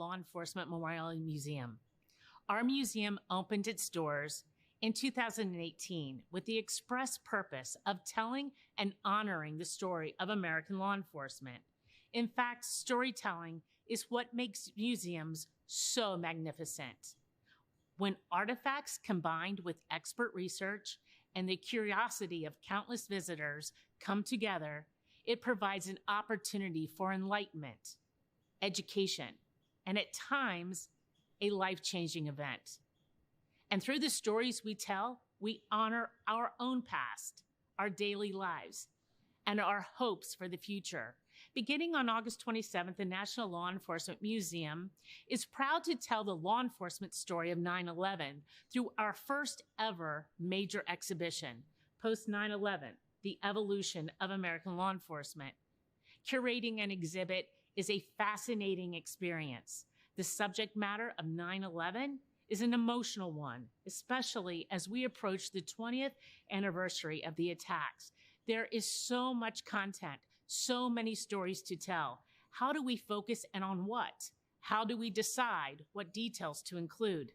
Law Enforcement Memorial and Museum. Our museum opened its doors in 2018 with the express purpose of telling and honoring the story of American law enforcement. In fact, storytelling is what makes museums so magnificent. When artifacts combined with expert research and the curiosity of countless visitors come together, it provides an opportunity for enlightenment, education, and at times, a life-changing event. And through the stories we tell, we honor our own past, our daily lives, and our hopes for the future. Beginning on August 27th, the National Law Enforcement Museum is proud to tell the law enforcement story of 9/11 through our first ever major exhibition, Post-911, the evolution of American law enforcement. Curating an exhibit is a fascinating experience. The subject matter of 9/11 is an emotional one, especially as we approach the 20th anniversary of the attacks. There is so much content, so many stories to tell. How do we focus and on what? How do we decide what details to include?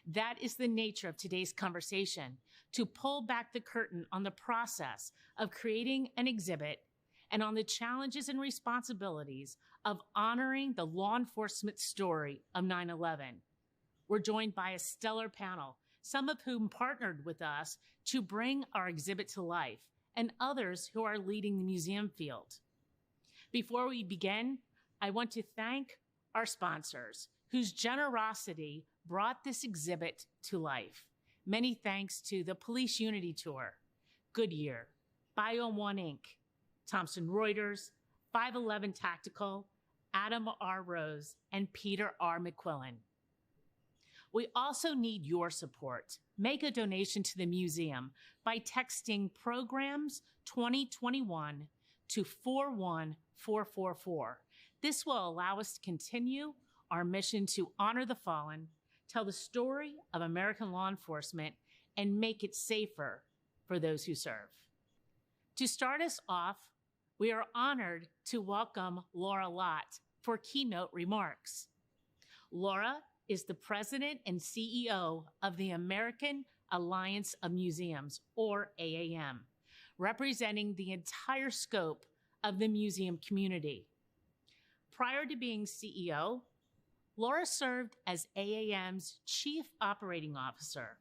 That is the nature of today's conversation, to pull back the curtain on the process of creating an exhibit and on the challenges and responsibilities of honoring the law enforcement story of 9/11. We're joined by a stellar panel, some of whom partnered with us to bring our exhibit to life, and others who are leading the museum field. Before we begin, I want to thank our sponsors, whose generosity brought this exhibit to life. Many thanks to the Police Unity Tour, Goodyear, Bio1 Inc., Thomson Reuters, 511 Tactical, Adam R. Rose, and Peter R. McQuillan. We also need your support. Make a donation to the museum by texting Programs 2021 to 41444. This will allow us to continue our mission to honor the fallen, tell the story of American law enforcement, and make it safer for those who serve. To start us off, we are honored to welcome Laura Lott for keynote remarks. Laura is the president and CEO of the American Alliance of Museums, or AAM, representing the entire scope of the museum community. Prior to being CEO, Laura served as AAM's Chief Operating Officer.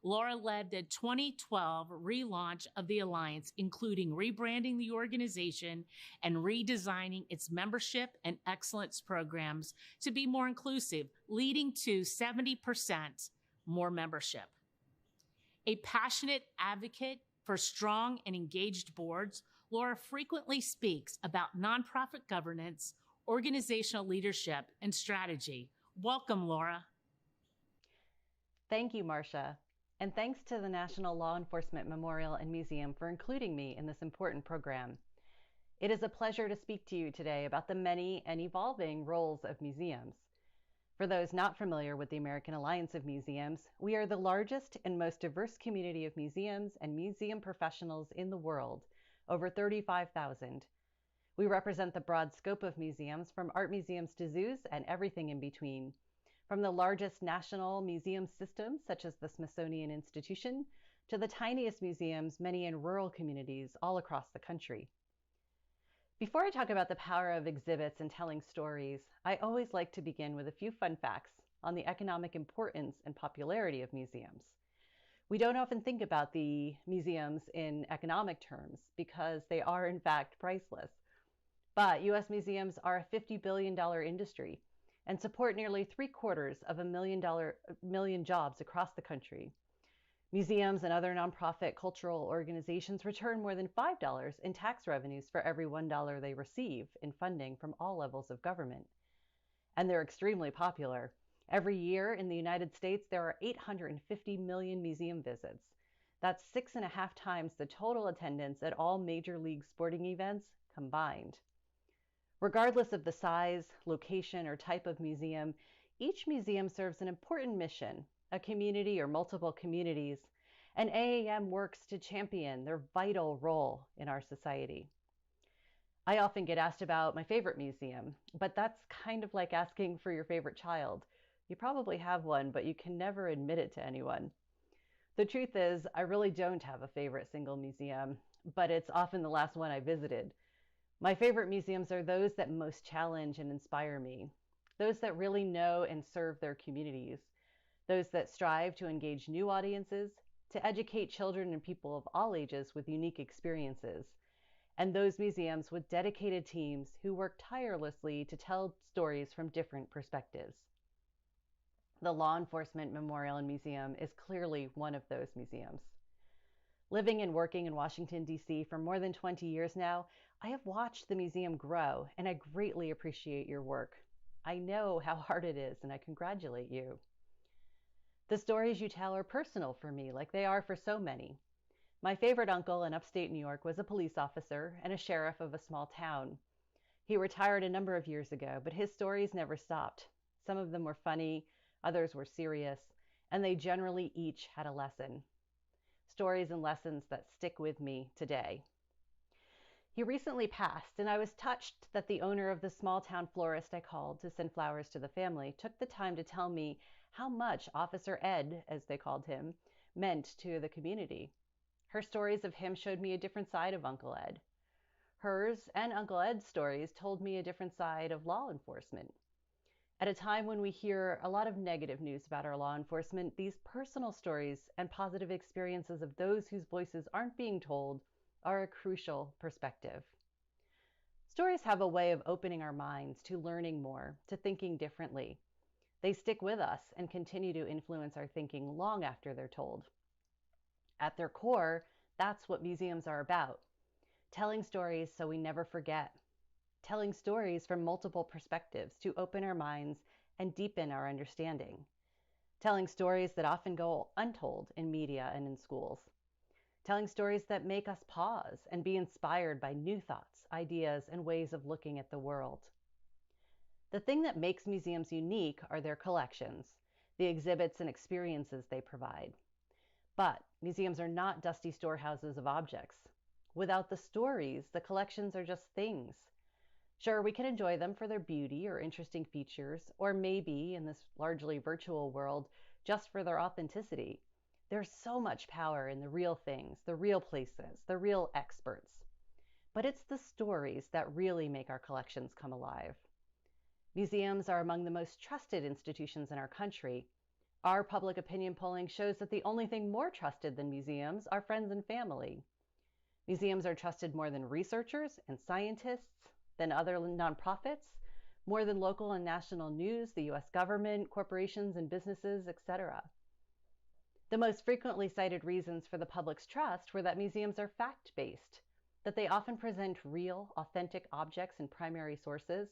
Laura led the 2012 relaunch of the Alliance, including rebranding the organization and redesigning its membership and excellence programs to be more inclusive, leading to 70% more membership. A passionate advocate for strong and engaged boards, Laura frequently speaks about nonprofit governance, organizational leadership, and strategy. Welcome, Laura. Thank you, Marcia. And thanks to the National Law Enforcement Memorial and Museum for including me in this important program. It is a pleasure to speak to you today about the many and evolving roles of museums. For those not familiar with the American Alliance of Museums, we are the largest and most diverse community of museums and museum professionals in the world, over 35,000. We represent the broad scope of museums, from art museums to zoos and everything in between. From the largest national museum systems, such as the Smithsonian Institution, to the tiniest museums, many in rural communities all across the country. Before I talk about the power of exhibits and telling stories, I always like to begin with a few fun facts on the economic importance and popularity of museums. We don't often think about the museums in economic terms because they are in fact priceless. But U.S. museums are a $50 billion industry and support nearly 750,000 jobs across the country. Museums and other nonprofit cultural organizations return more than $5 in tax revenues for every $1 they receive in funding from all levels of government. And they're extremely popular. Every year in the United States, there are 850 million museum visits. That's 6.5 times the total attendance at all major league sporting events combined. Regardless of the size, location, or type of museum, each museum serves an important mission, a community or multiple communities, and AAM works to champion their vital role in our society. I often get asked about my favorite museum, but that's kind of like asking for your favorite child. You probably have one, but you can never admit it to anyone. The truth is, I really don't have a favorite single museum, but it's often the last one I visited. My favorite museums are those that most challenge and inspire me, those that really know and serve their communities, those that strive to engage new audiences, to educate children and people of all ages with unique experiences, and those museums with dedicated teams who work tirelessly to tell stories from different perspectives. The Law Enforcement Memorial and Museum is clearly one of those museums. Living and working in Washington, D.C. for more than 20 years now, I have watched the museum grow, and I greatly appreciate your work. I know how hard it is, and I congratulate you. The stories you tell are personal for me, like they are for so many. My favorite uncle in upstate New York was a police officer and a sheriff of a small town. He retired a number of years ago, but his stories never stopped. Some of them were funny, others were serious, and they generally each had a lesson. Stories and lessons that stick with me today. He recently passed, and I was touched that the owner of the small town florist I called to send flowers to the family took the time to tell me how much Officer Ed, as they called him, meant to the community. Her stories of him showed me a different side of Uncle Ed. Hers and Uncle Ed's stories told me a different side of law enforcement. At a time when we hear a lot of negative news about our law enforcement, these personal stories and positive experiences of those whose voices aren't being told are a crucial perspective. Stories have a way of opening our minds to learning more, to thinking differently. They stick with us and continue to influence our thinking long after they're told. At their core, that's what museums are about. Telling stories so we never forget. Telling stories from multiple perspectives to open our minds and deepen our understanding. Telling stories that often go untold in media and in schools. Telling stories that make us pause and be inspired by new thoughts, ideas, and ways of looking at the world. The thing that makes museums unique are their collections, the exhibits and experiences they provide. But museums are not dusty storehouses of objects. Without the stories, the collections are just things. Sure, we can enjoy them for their beauty or interesting features, or maybe, in this largely virtual world, just for their authenticity. There's so much power in the real things, the real places, the real experts. But it's the stories that really make our collections come alive. Museums are among the most trusted institutions in our country. Our public opinion polling shows that the only thing more trusted than museums are friends and family. Museums are trusted more than researchers and scientists, than other nonprofits, more than local and national news, the US government, corporations and businesses, etc. The most frequently cited reasons for the public's trust were that museums are fact-based, that they often present real, authentic objects and primary sources,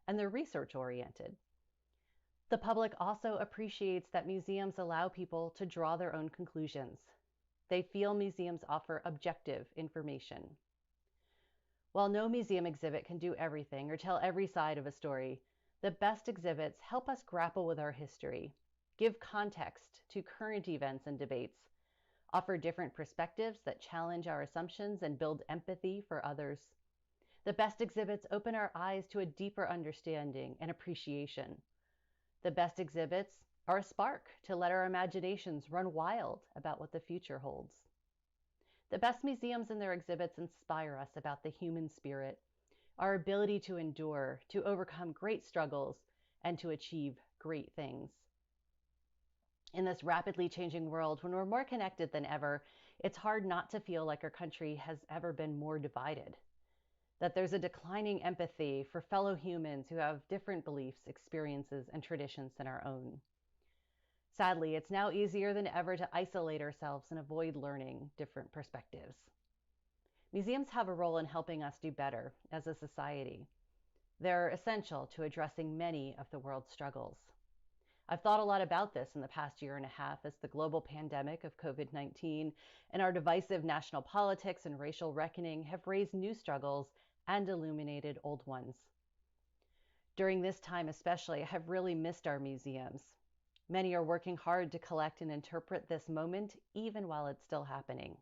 and they're research-oriented. The public also appreciates that museums allow people to draw their own conclusions. They feel museums offer objective information. While no museum exhibit can do everything or tell every side of a story, the best exhibits help us grapple with our history, give context to current events and debates, offer different perspectives that challenge our assumptions and build empathy for others. The best exhibits open our eyes to a deeper understanding and appreciation. The best exhibits are a spark to let our imaginations run wild about what the future holds. The best museums and their exhibits inspire us about the human spirit, our ability to endure, to overcome great struggles, and to achieve great things. In this rapidly changing world, when we're more connected than ever, it's hard not to feel like our country has ever been more divided. That there's a declining empathy for fellow humans who have different beliefs, experiences, and traditions than our own. Sadly, it's now easier than ever to isolate ourselves and avoid learning different perspectives. Museums have a role in helping us do better as a society. They're essential to addressing many of the world's struggles. I've thought a lot about this in the past year and a half as the global pandemic of COVID-19 and our divisive national politics and racial reckoning have raised new struggles and illuminated old ones. During this time especially, I have really missed our museums. Many are working hard to collect and interpret this moment, even while it's still happening.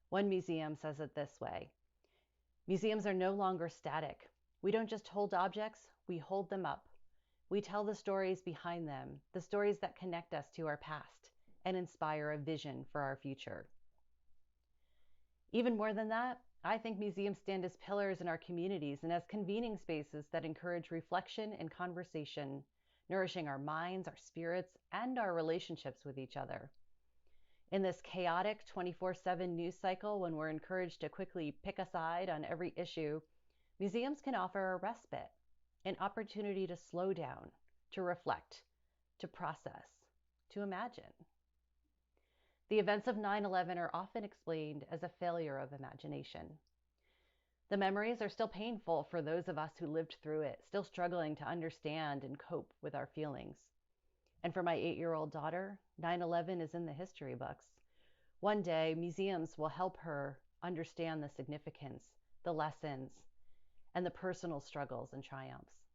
One museum says it this way: Museums are no longer static. We don't just hold objects, we hold them up. We tell the stories behind them, the stories that connect us to our past and inspire a vision for our future. Even more than that, I think museums stand as pillars in our communities and as convening spaces that encourage reflection and conversation, nourishing our minds, our spirits, and our relationships with each other. In this chaotic 24/7 news cycle, when we're encouraged to quickly pick a side on every issue, museums can offer a respite, an opportunity to slow down, to reflect, to process, to imagine. The events of 9/11 are often explained as a failure of imagination. The memories are still painful for those of us who lived through it, still struggling to understand and cope with our feelings. And for my 8-year-old daughter, 9/11 is in the history books. One day, museums will help her understand the significance, the lessons, and the personal struggles and triumphs.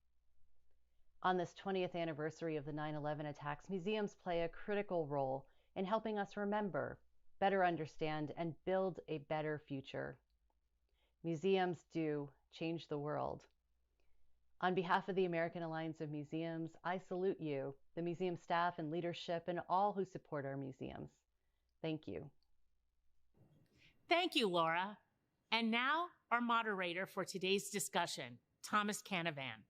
On this 20th anniversary of the 9/11 attacks, museums play a critical role in helping us remember, better understand, and build a better future. Museums do change the world. On behalf of the American Alliance of Museums, I salute you, the museum staff and leadership, and all who support our museums. Thank you. Thank you, Laura. And now, our moderator for today's discussion, Thomas Canavan.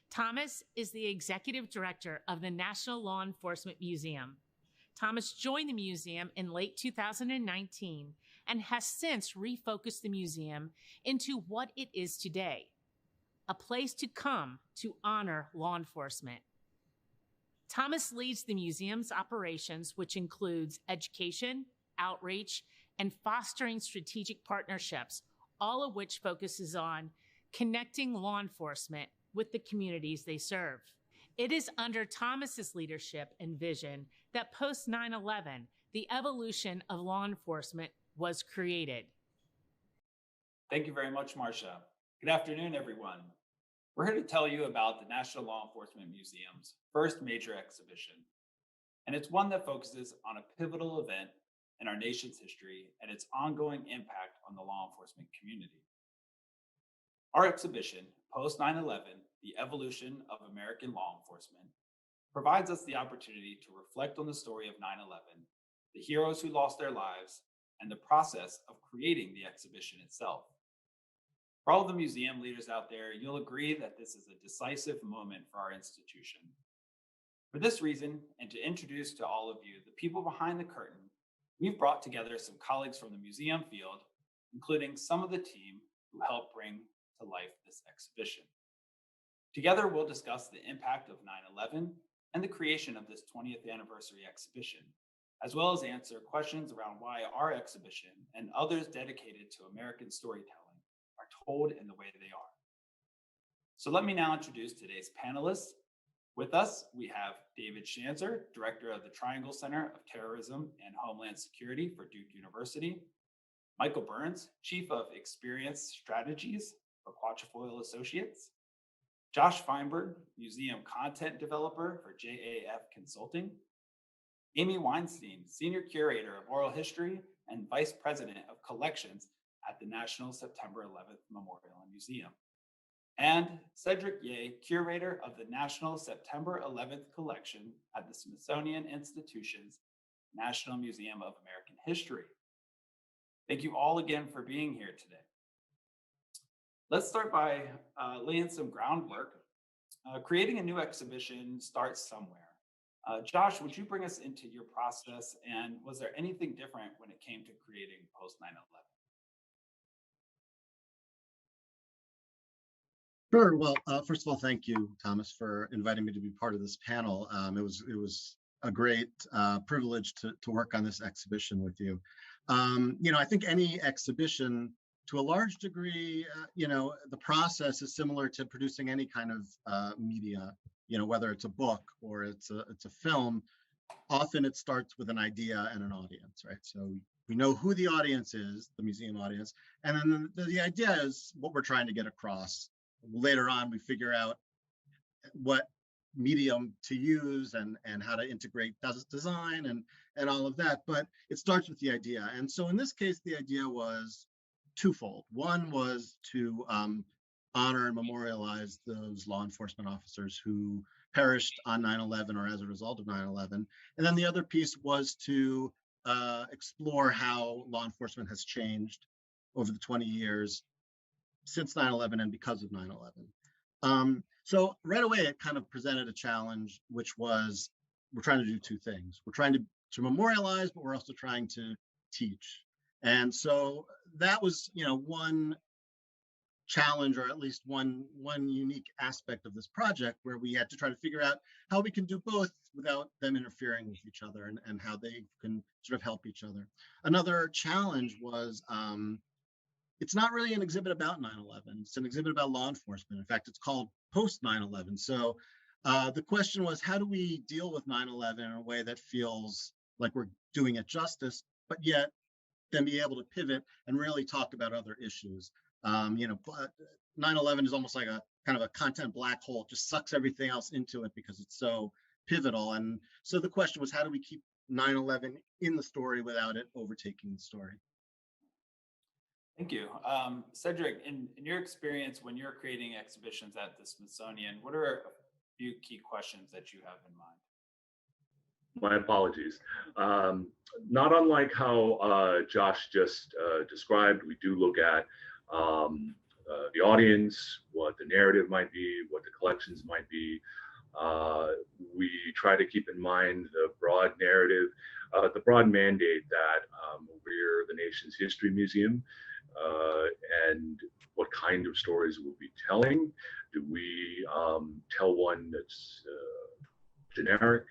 Thomas is the executive director of the National Law Enforcement Museum. Thomas joined the museum in late 2019 and has since refocused the museum into what it is today, a place to come to honor law enforcement. Thomas leads the museum's operations, which includes education, outreach, and fostering strategic partnerships, all of which focuses on connecting law enforcement with the communities they serve. It is under Thomas's leadership and vision that Post-911, the evolution of law enforcement, was created. Thank you very much, Marcia. Good afternoon, everyone. We're here to tell you about the National Law Enforcement Museum's first major exhibition, and it's one that focuses on a pivotal event in our nation's history and its ongoing impact on the law enforcement community. Our exhibition, Post-911, the Evolution of American Law Enforcement, provides us the opportunity to reflect on the story of 9/11, the heroes who lost their lives, and the process of creating the exhibition itself. For all the museum leaders out there, you'll agree that this is a decisive moment for our institution. For this reason, and to introduce to all of you the people behind the curtain, we've brought together some colleagues from the museum field, including some of the team who helped bring to life this exhibition. Together, we'll discuss the impact of 9/11 and the creation of this 20th anniversary exhibition, as well as answer questions around why our exhibition and others dedicated to American storytelling are told in the way they are. So let me now introduce today's panelists. With us, we have David Schanzer, Director of the Triangle Center of Terrorism and Homeland Security for Duke University, Michael Burns, Chief of Experience Strategies for Quatrefoil Associates, Josh Feinberg, Museum Content Developer for JAF Consulting, Amy Weinstein, Senior Curator of Oral History and Vice President of Collections at the National September 11th Memorial and Museum, and Cedric Ye, Curator of the National September 11th Collection at the Smithsonian Institution's National Museum of American History. Thank you all again for being here today. Let's start by laying some groundwork. Creating a new exhibition starts somewhere. Josh, would you bring us into your process, and was there anything different when it came to creating Post-911? Sure. Well, first of all, thank you, Thomas, for inviting me to be part of this panel. It was a great privilege to work on this exhibition with you. I think any exhibition, to a large degree, the process is similar to producing any kind of media. Whether it's a book or it's a film. Often it starts with an idea and an audience, right? So we know who the audience is, the museum audience, and then the idea is what we're trying to get across. Later on, we figure out what medium to use and how to integrate design and all of that. But it starts with the idea. And so in this case, the idea was twofold. One was to honor and memorialize those law enforcement officers who perished on 9/11 or as a result of 9/11. And then the other piece was to explore how law enforcement has changed over the 20 years since 9/11 and because of 9/11. So right away, it kind of presented a challenge, which was we're trying to do two things. We're trying to memorialize, but we're also trying to teach. And so that was, one challenge, or at least one unique aspect of this project, where we had to try to figure out how we can do both without them interfering with each other, and how they can sort of help each other. Another challenge was it's not really an exhibit about 9/11. It's an exhibit about law enforcement. In fact, it's called Post-9/11. So the question was, how do we deal with 9/11 in a way that feels like we're doing it justice, but yet then be able to pivot and really talk about other issues? 9/11 is almost like a kind of a content black hole. It just sucks everything else into it because it's so pivotal. And so the question was, how do we keep 9/11 in the story without it overtaking the story? Thank you. Cedric, in your experience when you're creating exhibitions at the Smithsonian, what are a few key questions that you have in mind? My apologies. Not unlike how Josh just described, we do look at the audience, what the narrative might be, what the collections might be. We try to keep in mind the broad narrative, the broad mandate that we're the nation's history museum, and what kind of stories we'll be telling. Do we tell one that's generic,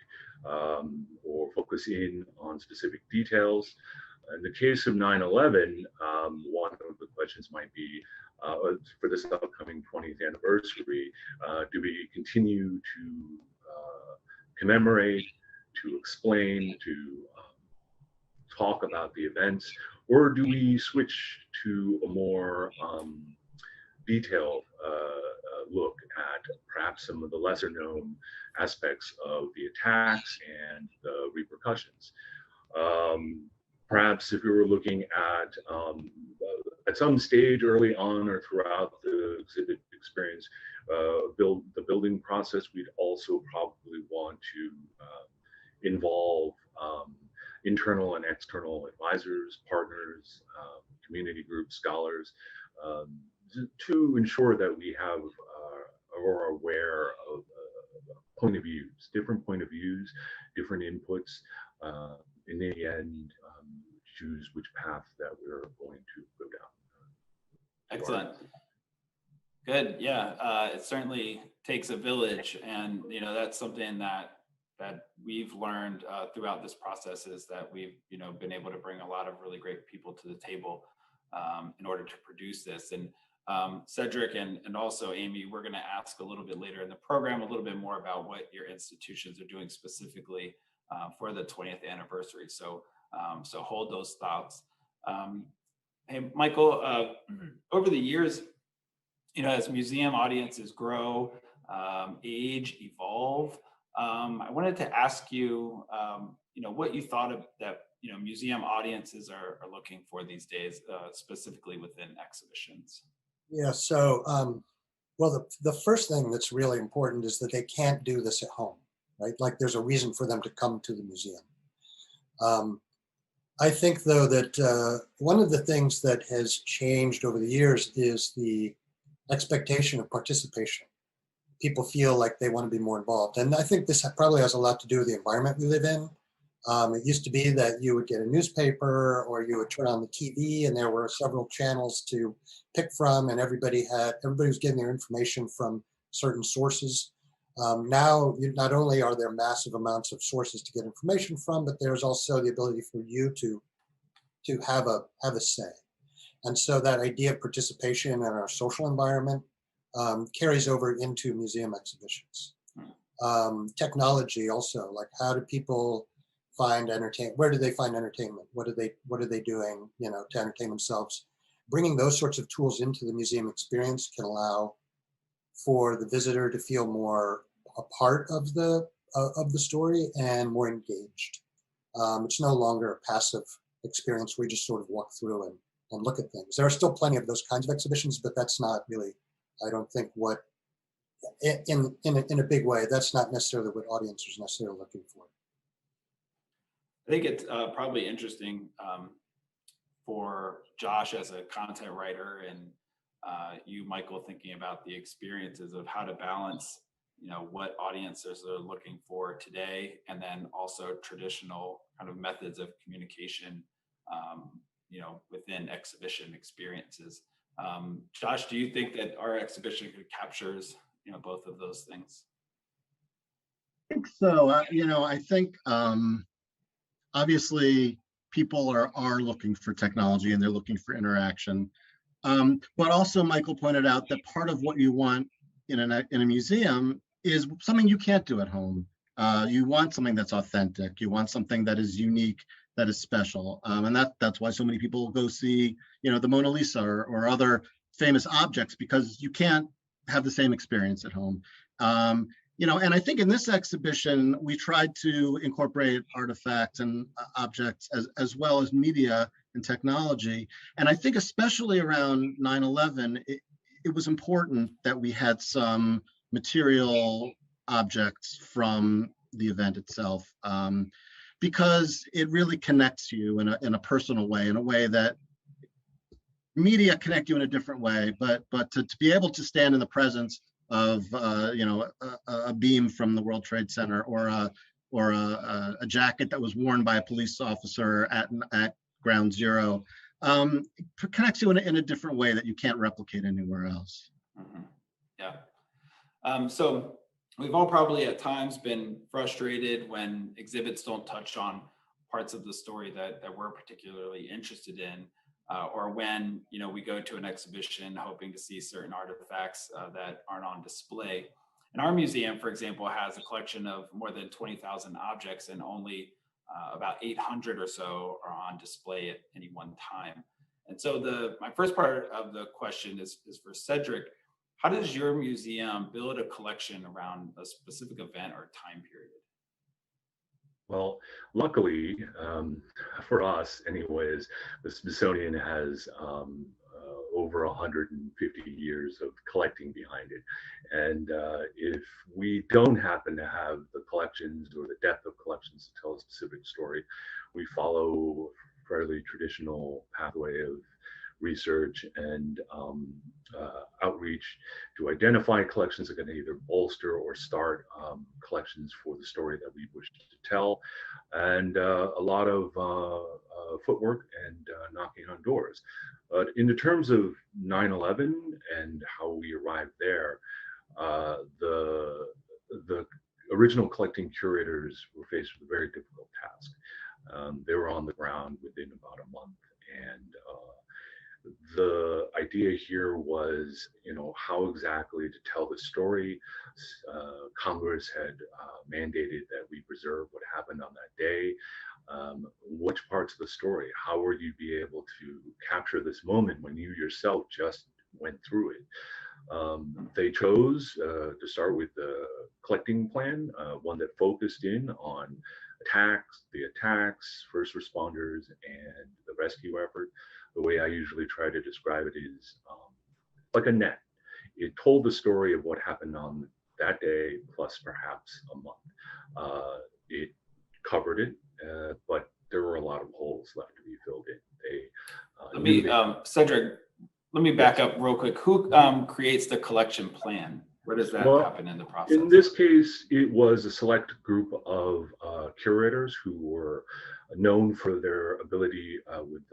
or focus in on specific details? In the case of 9/11, one of the questions might be, for this upcoming 20th anniversary, do we continue to commemorate, to explain, to talk about the events, or do we switch to a more detailed look at perhaps some of the lesser known aspects of the attacks and the repercussions? Perhaps if we were looking at some stage early on or throughout the exhibit experience, the building process, we'd also probably want to involve internal and external advisors, partners, community groups, scholars, to ensure that we have or are aware of point of views, different point of views, different inputs. In the end, choose which path that we're going to go down. Excellent. Good. Yeah, it certainly takes a village, and that's something that we've learned throughout this process, is that we've been able to bring a lot of really great people to the table in order to produce this. And Cedric and also Amy, we're going to ask a little bit later in the program a little bit more about what your institutions are doing specifically for the 20th anniversary. So hold those thoughts. Hey, Michael, over the years, as museum audiences grow, age, evolve, I wanted to ask you, what you thought of that, museum audiences are looking for these days, specifically within exhibitions. Yeah, so, well, the first thing that's really important is that they can't do this at home, right? Like there's a reason for them to come to the museum. I think, though, that one of the things that has changed over the years is the expectation of participation. People feel like they want to be more involved. And I think this probably has a lot to do with the environment we live in. It used to be that you would get a newspaper or you would turn on the TV and there were several channels to pick from, and everybody was getting their information from certain sources. Now, not only are there massive amounts of sources to get information from, but there's also the ability for you to have a say. And so that idea of participation in our social environment carries over into museum exhibitions. Technology also, like how do people find entertainment? Where do they find entertainment? What are they doing, to entertain themselves? Bringing those sorts of tools into the museum experience can allow for the visitor to feel more a part of the story and more engaged. It's no longer a passive experience where you just sort of walk through and look at things. There are still plenty of those kinds of exhibitions, but that's not really, I don't think, what, in a big way, that's not necessarily what audiences are necessarily looking for. I think it's probably interesting for Josh as a content writer, and you, Michael, thinking about the experiences of how to balance, what audiences are looking for today, and then also traditional kind of methods of communication, within exhibition experiences. Josh, do you think that our exhibition captures, both of those things? I think so. I think obviously people are looking for technology and they're looking for interaction. But also, Michael pointed out that part of what you want in a museum is something you can't do at home. You want something that's authentic. You want something that is unique, that is special, and that's why so many people go see, the Mona Lisa or other famous objects, because you can't have the same experience at home. And I think in this exhibition we tried to incorporate artifacts and objects as well as media and technology. And I think especially around 9/11, it was important that we had some material objects from the event itself, because it really connects you in a personal way, in a way that media connect you in a different way. But to be able to stand in the presence of a beam from the World Trade Center, or a jacket that was worn by a police officer at Ground Zero, connects you in a different way that you can't replicate anywhere else. Mm-hmm. Yeah. So we've all probably at times been frustrated when exhibits don't touch on parts of the story that we're particularly interested in, or when we go to an exhibition hoping to see certain artifacts that aren't on display. And our museum, for example, has a collection of more than 20,000 objects, and only about 800 or so are on display at any one time. And so my first part of the question is for Cedric. How does your museum build a collection around a specific event or time period? Well, luckily for us, anyways, the Smithsonian has over 150 years of collecting behind it. And if we don't happen to have the collections or the depth of collections to tell a specific story, we follow a fairly traditional pathway of research and outreach to identify collections that can either bolster or start collections for the story that we wish to tell, and a lot of footwork and knocking on doors. But in the terms of 9/11 and how we arrived there, the original collecting curators were faced with a very difficult task. They were on the ground within about a month, and the idea here was, how exactly to tell the story. Congress had mandated that we preserve what happened on that day. Which parts of the story? How would you be able to capture this moment when you yourself just went through it? They chose to start with the collecting plan, one that focused in on the attacks, first responders, and the rescue effort. The way I usually try to describe it is like a net. It told the story of what happened on that day, plus perhaps a month. It covered it, but there were a lot of holes left to be filled in. Cedric, let me back up real quick. Who creates the collection plan? Where does that happen in the process? In this case, it was a select group of curators who were known for their ability with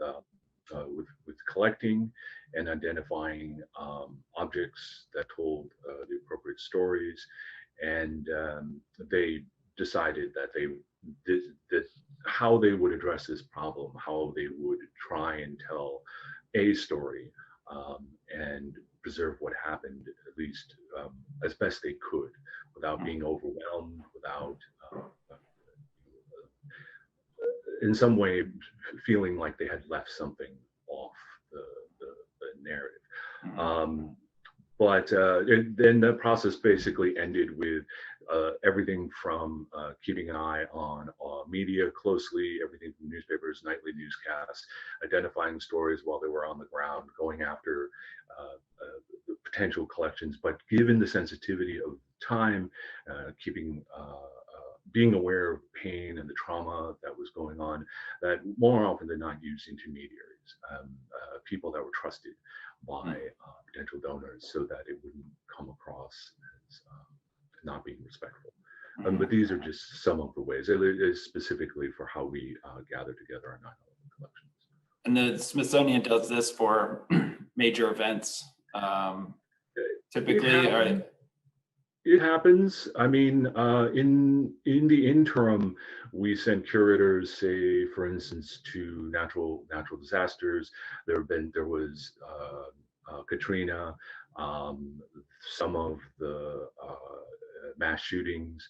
collecting and identifying objects that told the appropriate stories, and they decided that how they would address this problem, how they would try and tell a story and preserve what happened, at least as best they could, without being overwhelmed, without in some way feeling like they had left something off the narrative. But then the process basically ended with everything from keeping an eye on media closely, everything from newspapers, nightly newscasts, identifying stories while they were on the ground, going after the potential collections, but given the sensitivity of time, being aware of pain and the trauma that was going on, that more often than not used intermediaries, people that were trusted by potential donors, so that it wouldn't come across as not being respectful. But these are just some of the ways. It is specifically for how we gather together our 9/11 collections. And the Smithsonian does this for major events. Typically, it happens. I mean, in the interim, we send curators, say, for instance, to natural disasters. There was Katrina, some of the mass shootings,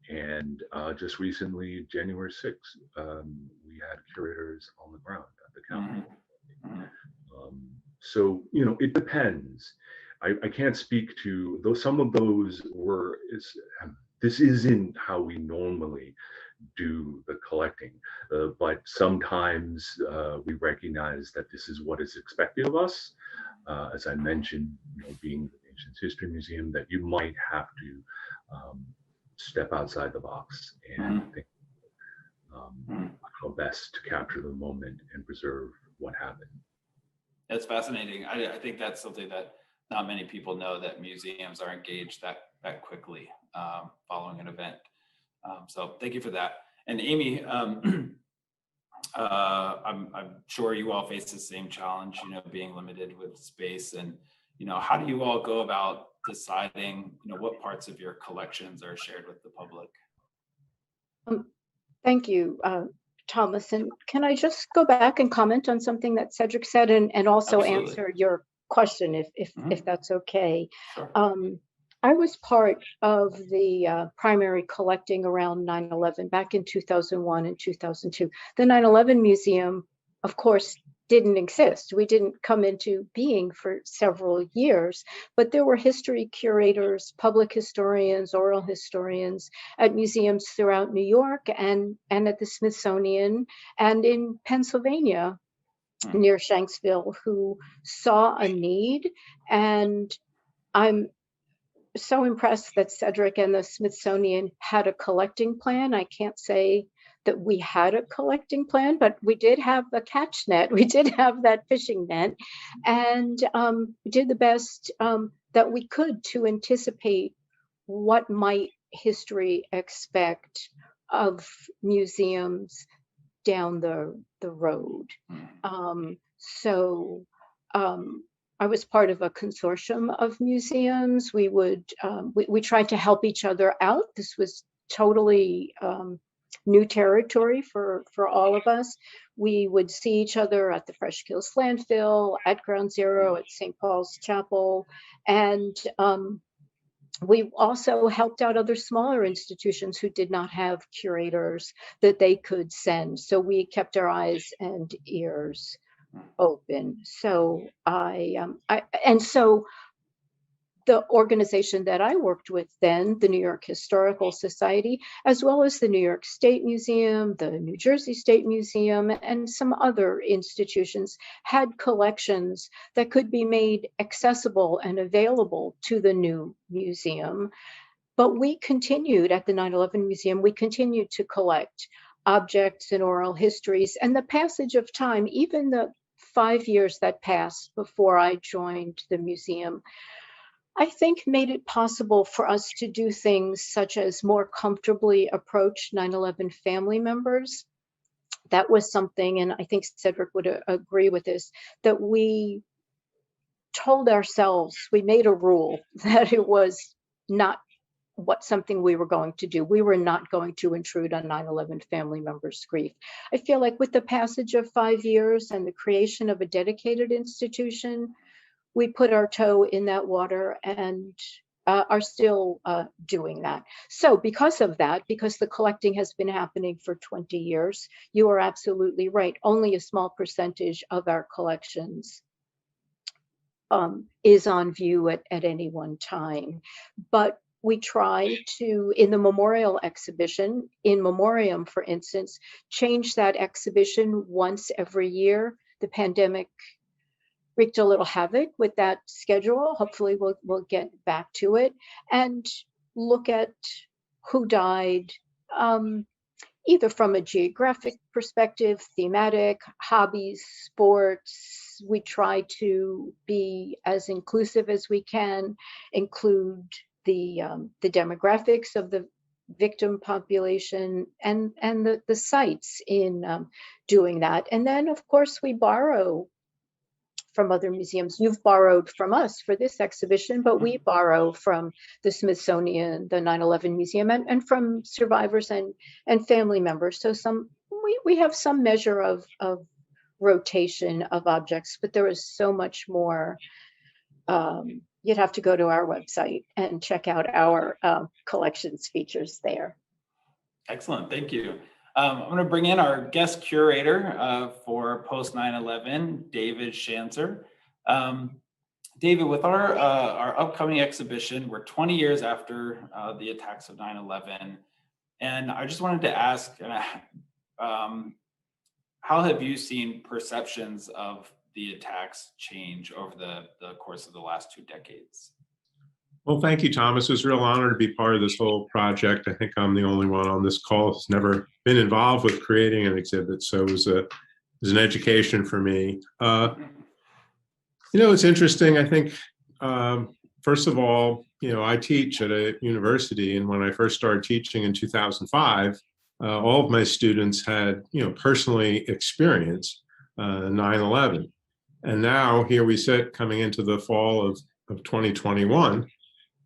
and just recently, January 6th, we had curators on the ground at the Capitol. So, it depends. I can't speak to those. Some of those this isn't how we normally do the collecting, but sometimes we recognize that this is what is expected of us. As I mentioned, being the Ancient History Museum, that you might have to step outside the box and think how best to capture the moment and preserve what happened. That's fascinating. I think that's something that not many people know, that museums are engaged that quickly following an event. So thank you for that. And Amy, I'm sure you all face the same challenge, being limited with space. And how do you all go about deciding, what parts of your collections are shared with the public? Thank you, Thomas. And can I just go back and comment on something that Cedric said, and also Absolutely. answer your question, if that's okay? Sure. I was part of the primary collecting around 9/11 back in 2001 and 2002. The 9/11 Museum, of course, didn't exist. We didn't come into being for several years, but there were history curators, public historians, oral historians at museums throughout New York and at the Smithsonian and in Pennsylvania near Shanksville, who saw a need. And I'm so impressed that Cedric and the Smithsonian had a collecting plan. I can't say that we had a collecting plan, but we did have the catch net. We did have that fishing net, and we did the best that we could to anticipate what might history expect of museums down the road. I was part of a consortium of museums. We tried to help each other out. This was totally new territory for all of us. We would see each other at the Fresh Kills landfill, at Ground Zero, at St. Paul's Chapel, and we also helped out other smaller institutions who did not have curators that they could send. So we kept our eyes and ears open. So so the organization that I worked with then, the New York Historical Society, as well as the New York State Museum, the New Jersey State Museum, and some other institutions, had collections that could be made accessible and available to the new museum. But we continued at the 9/11 Museum, we continued to collect objects and oral histories. And the passage of time, even the 5 years that passed before I joined the museum, I think made it possible for us to do things such as more comfortably approach 9/11 family members. That was something, and I think Cedric would agree with this, that we told ourselves, we made a rule that it was not something we were going to do. We were not going to intrude on 9/11 family members' grief. I feel like with the passage of 5 years and the creation of a dedicated institution, we put our toe in that water and are still doing that. So because of that, because the collecting has been happening for 20 years, you are absolutely right. Only a small percentage of our collections is on view at any one time. But we try to, in the memorial exhibition, in memoriam, for instance, change that exhibition once every year. The pandemic wreaked a little havoc with that schedule. Hopefully we'll get back to it and look at who died, either from a geographic perspective, thematic, hobbies, sports. We try to be as inclusive as we can, include the demographics of the victim population and the sites in doing that. And then, of course, we borrow from other museums. You've borrowed from us for this exhibition, but we borrow from the Smithsonian, the 9/11 Museum, and from survivors and family members. So we have some measure of rotation of objects, but there is so much more. You'd have to go to our website and check out our collections features there. Excellent, thank you. I'm going to bring in our guest curator for Post 9/11, David Schanzer. David, with our upcoming exhibition, we're 20 years after the attacks of 9/11, and I just wanted to ask, how have you seen perceptions of the attacks change over the course of the last 2 decades? Well, thank you, Thomas. It was a real honor to be part of this whole project. I think I'm the only one on this call who's never been involved with creating an exhibit, so it was an education for me. It's interesting. I think, first of all, I teach at a university, and when I first started teaching in 2005, all of my students had, personally experienced 9/11. And now here we sit coming into the fall of 2021,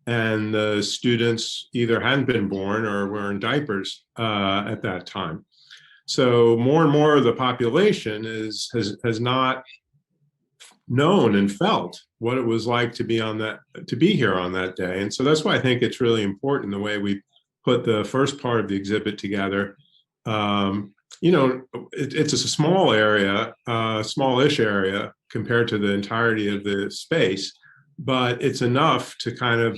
and the students either hadn't been born or were in diapers at that time. So more and more of the population has not known and felt what it was like to be here on that day. And so that's why I think it's really important the way we put the first part of the exhibit together. It's a small area, smallish area compared to the entirety of the space, but it's enough to kind of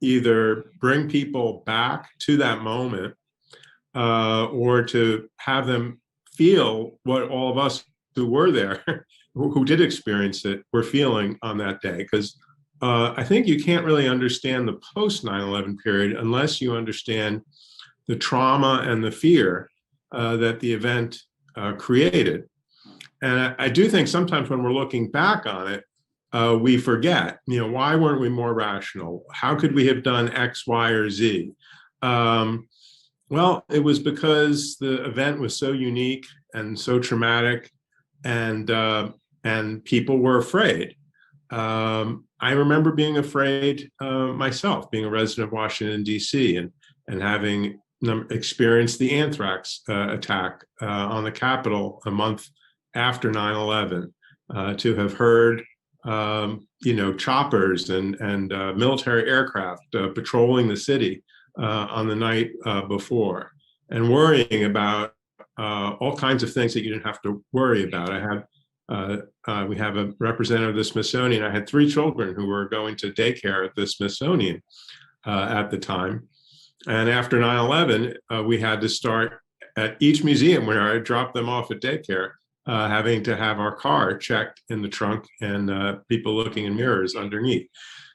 either bring people back to that moment or to have them feel what all of us who were there, who did experience it, were feeling on that day. Because I think you can't really understand the post 9/11 period unless you understand the trauma and the fear that the event created. And I do think sometimes when we're looking back on it, we forget, why weren't we more rational? How could we have done X, Y, or Z? Well, it was because the event was so unique and so traumatic, and people were afraid. I remember being afraid myself, being a resident of Washington, D.C., and having experienced the anthrax attack on the Capitol a month after 9/11, to have heard choppers and military aircraft patrolling the city on the night before, and worrying about all kinds of things that you didn't have to worry about. We have a representative of the Smithsonian. I had 3 children who were going to daycare at the Smithsonian at the time. And after 9/11, we had to start at each museum where I dropped them off at daycare, having to have our car checked in the trunk and people looking in mirrors underneath.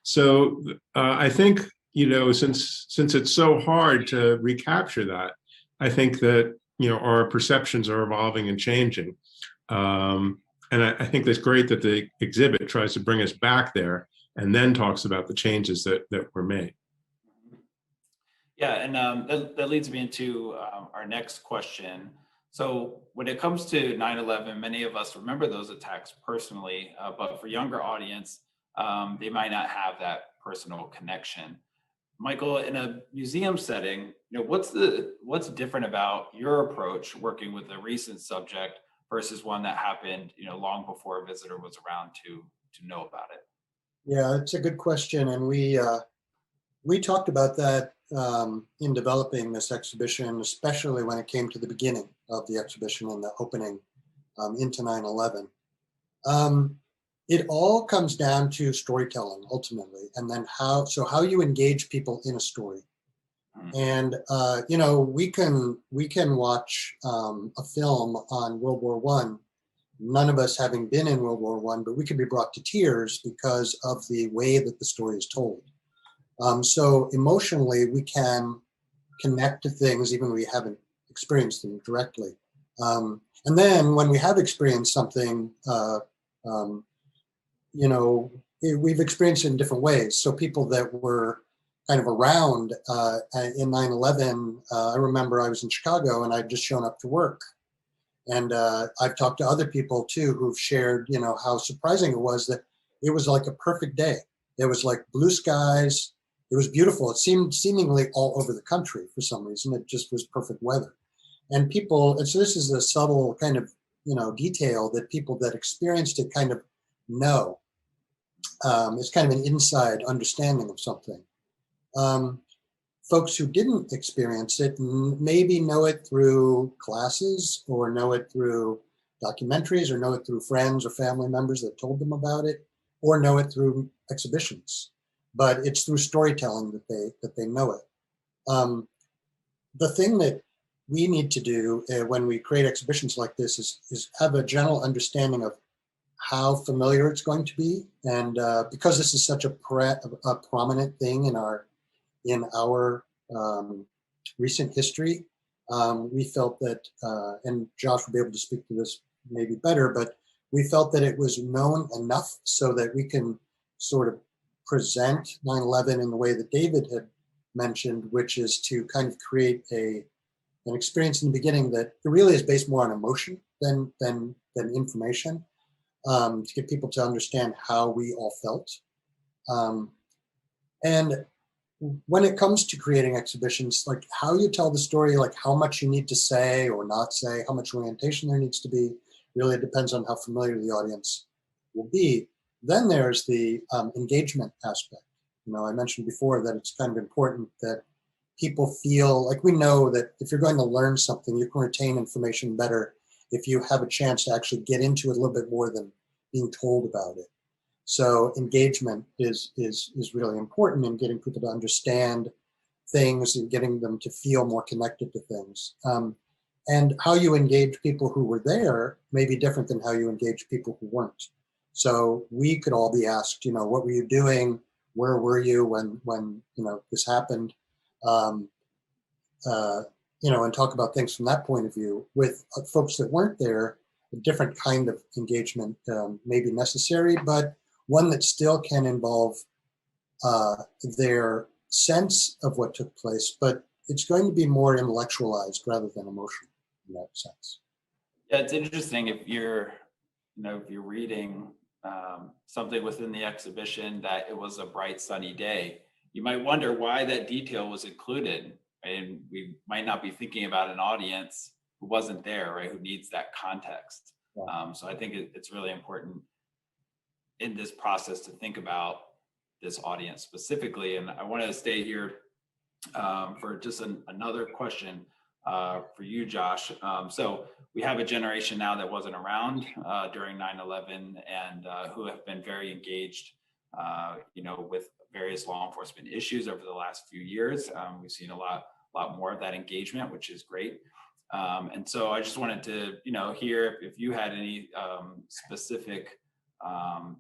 So I think, since it's so hard to recapture that, I think that, our perceptions are evolving and changing. And I think that's great that the exhibit tries to bring us back there and then talks about the changes that were made. Yeah, and that leads me into our next question. So when it comes to 9/11, many of us remember those attacks personally, but for younger audience, they might not have that personal connection. Michael, in a museum setting, what's different about your approach working with a recent subject versus one that happened, long before a visitor was around to know about it? Yeah, it's a good question, and we talked about that in developing this exhibition, especially when it came to the beginning of the exhibition and the opening into 9/11. It all comes down to storytelling ultimately, and then how you engage people in a story. And you know, we can watch a film on World War One. None of us having been in World War One, but we can be brought to tears because of the way that the story is told. So emotionally, we can connect to things even when we haven't experienced them directly. And then when we have experienced something, you know, we've experienced it in different ways. So people that were kind of around in 9/11, I remember I was in Chicago and I'd just shown up to work. And I've talked to other people too who've shared, you know, how surprising it was that it was like a perfect day. It was like blue skies. It was beautiful. It seemed seemingly all over the country for some reason. It just was perfect weather. And people, and so this is a subtle kind of, you know, detail that people that experienced it kind of know. It's kind of an inside understanding of something. Folks who didn't experience it maybe know it through classes or know it through documentaries or know it through friends or family members that told them about it or know it through exhibitions. But it's through storytelling that they know it. The thing that we need to do when we create exhibitions like this is have a general understanding of how familiar it's going to be. And because this is such a prominent thing in our recent history, we felt that, and Josh will be able to speak to this maybe better, but we felt that it was known enough so that we can sort of present 9/11 in the way that David had mentioned, which is to kind of create an experience in the beginning that it really is based more on emotion than information, to get people to understand how we all felt. And when it comes to creating exhibitions, like how you tell the story, like how much you need to say or not say, how much orientation there needs to be, really depends on how familiar the audience will be. Then there's the engagement aspect. You know, I mentioned before that it's kind of important that people feel like we know that if you're going to learn something, you can retain information better if you have a chance to actually get into it a little bit more than being told about it. So engagement is really important in getting people to understand things and getting them to feel more connected to things. And how you engage people who were there may be different than how you engage people who weren't. So we could all be asked, you know, what were you doing? Where were you when you know this happened? You know, and talk about things from that point of view. With folks that weren't there, a different kind of engagement may be necessary, but one that still can involve their sense of what took place, but it's going to be more intellectualized rather than emotional in that sense. Yeah, it's interesting if you're, you know, if you're reading something within the exhibition that it was a bright sunny day, you might wonder why that detail was included. And we might not be thinking about an audience who wasn't there, right? Who needs that context. Yeah. So I think it's really important in this process to think about this audience specifically. And I want to stay here for just another question for you, Josh. So we have a generation now that wasn't around during 9/11 and who have been very engaged, you know, with various law enforcement issues over the last few years. We've seen a lot more of that engagement, which is great. And so I just wanted to, you know, hear if you had any specific,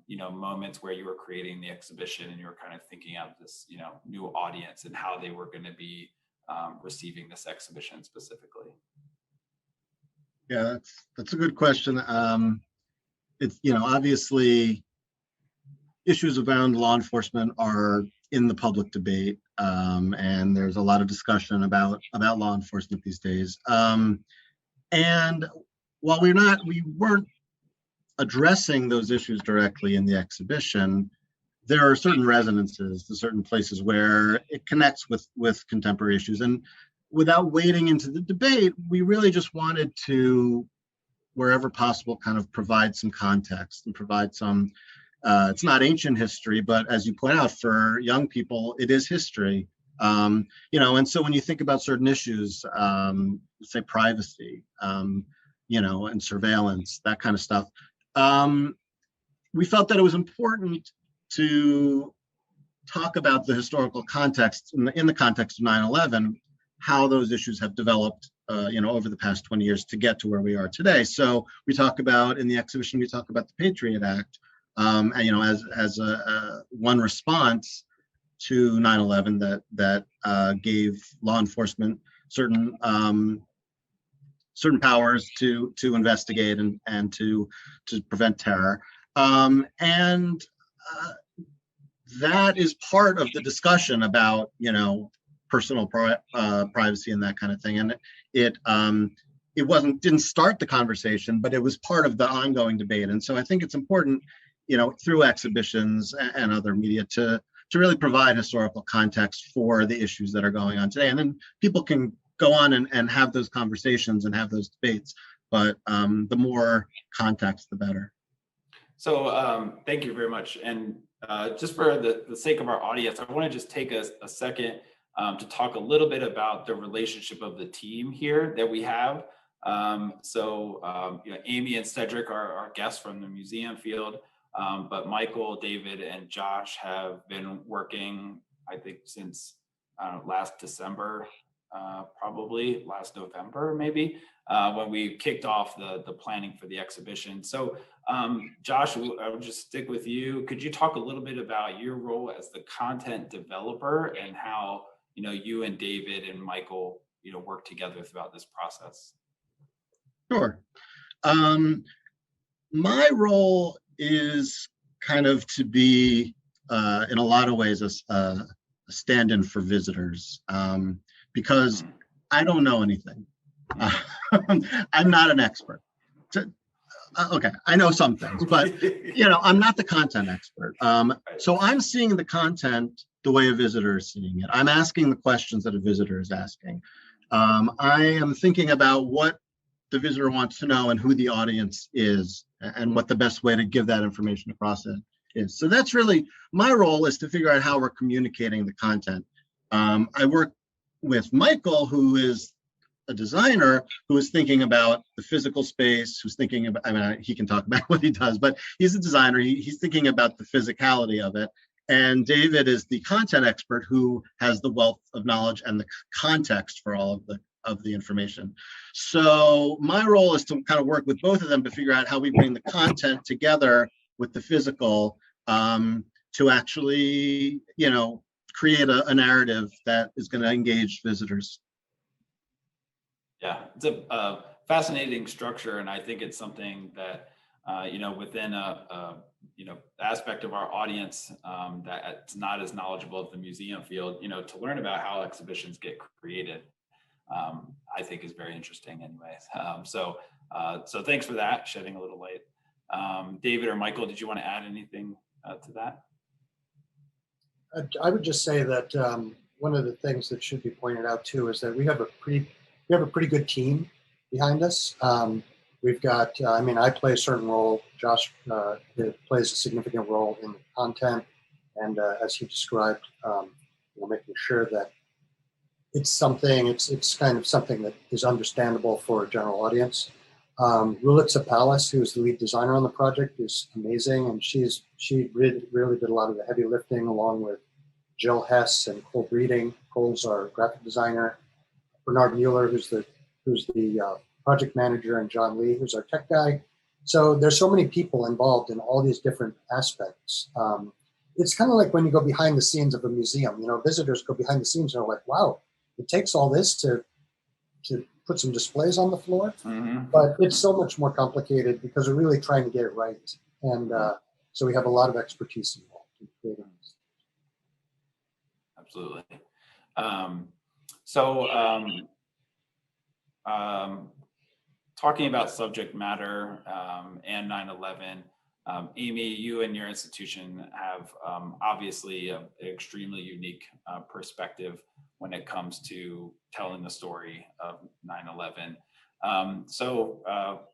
you know, moments where you were creating the exhibition and you were kind of thinking of this, you know, new audience and how they were going to be receiving this exhibition specifically. Yeah, that's a good question. It's, you know, obviously issues around law enforcement are in the public debate, and there's a lot of discussion about law enforcement these days. And while we weren't addressing those issues directly in the exhibition, there are certain resonances to certain places where it connects with contemporary issues. And without wading into the debate, we really just wanted to, wherever possible, kind of provide some context and provide some, it's not ancient history, but as you point out, for young people, it is history. You know, and so when you think about certain issues, say privacy, you know, and surveillance, that kind of stuff, we felt that it was important to talk about the historical context in the context of 9/11, how those issues have developed, over the past 20 years to get to where we are today. So we talk about in the exhibition, we talk about the Patriot Act, and, as a one response to 9/11 that gave law enforcement certain powers to investigate and to prevent terror, and that is part of the discussion about personal privacy and that kind of thing. And it didn't start the conversation, but it was part of the ongoing debate. And so I think it's important, through exhibitions and other media to really provide historical context for the issues that are going on today. And then people can go on and have those conversations and have those debates. But the more context, the better. So thank you very much. And just for the sake of our audience, I want to just take a second to talk a little bit about the relationship of the team here that we have. Amy and Cedric are our guests from the museum field, but Michael, David, and Josh have been working, I think, since last December, probably last November, maybe, when we kicked off the planning for the exhibition. So Josh, I would just stick with you. Could you talk a little bit about your role as the content developer and how you and David and Michael work together throughout this process? Sure. My role is kind of to be, in a lot of ways, a stand-in for visitors, because I don't know anything. I'm not an expert. Okay, I know some things, but I'm not the content expert. So I'm seeing the content the way a visitor is seeing it. I'm asking the questions that a visitor is asking. I am thinking about what the visitor wants to know and who the audience is and what the best way to give that information across is. So that's really my role, is to figure out how we're communicating the content. I work with Michael, who is a designer, who is thinking about the physical space, who's thinking about, he can talk about what he does, but he's a designer. He's thinking about the physicality of it. And David is the content expert who has the wealth of knowledge and the context for all of the information. So my role is to kind of work with both of them to figure out how we bring the content together with the physical, to actually, create a narrative that is going to engage visitors. Yeah, it's a fascinating structure, and I think it's something that within a aspect of our audience that's not as knowledgeable of the museum field, to learn about how exhibitions get created, I think is very interesting. Anyways, so thanks for that, shedding a little light. David or Michael, did you want to add anything to that? I would just say that one of the things that should be pointed out too is that we have a pretty good team behind us. We've got, I play a certain role. Josh plays a significant role in the content, and as he described, making sure that it's kind of something that is understandable for a general audience. Rulitza Palace, who is the lead designer on the project, is amazing, and she really did a lot of the heavy lifting, along with Jill Hess and Cole Breeding. Cole's our graphic designer. Bernard Mueller, who's the project manager, and John Lee, who's our tech guy. So there's so many people involved in all these different aspects. It's kind of like when you go behind the scenes of a museum. Visitors go behind the scenes and are like, wow, it takes all this to put some displays on the floor. Mm-hmm. But it's so much more complicated because we're really trying to get it right. And so we have a lot of expertise involved in creating this. Absolutely. Talking about subject matter and 9/11, Amy, you and your institution have obviously an extremely unique perspective when it comes to telling the story of 9/11.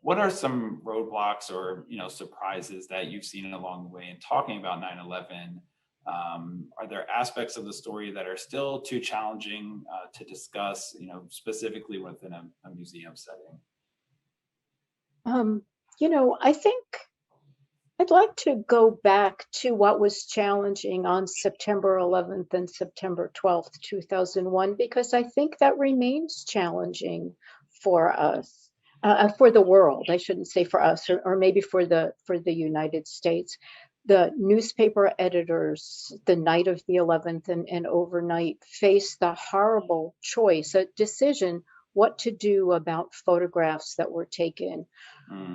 What are some roadblocks or surprises that you've seen along the way in talking about 9/11? Are there aspects of the story that are still too challenging to discuss, specifically within a museum setting? I think I'd like to go back to what was challenging on September 11th and September 12th, 2001, because I think that remains challenging for us, for the world. I shouldn't say for us, or maybe for the United States. The newspaper editors, the night of the 11th and overnight, faced the horrible choice, a decision, what to do about photographs that were taken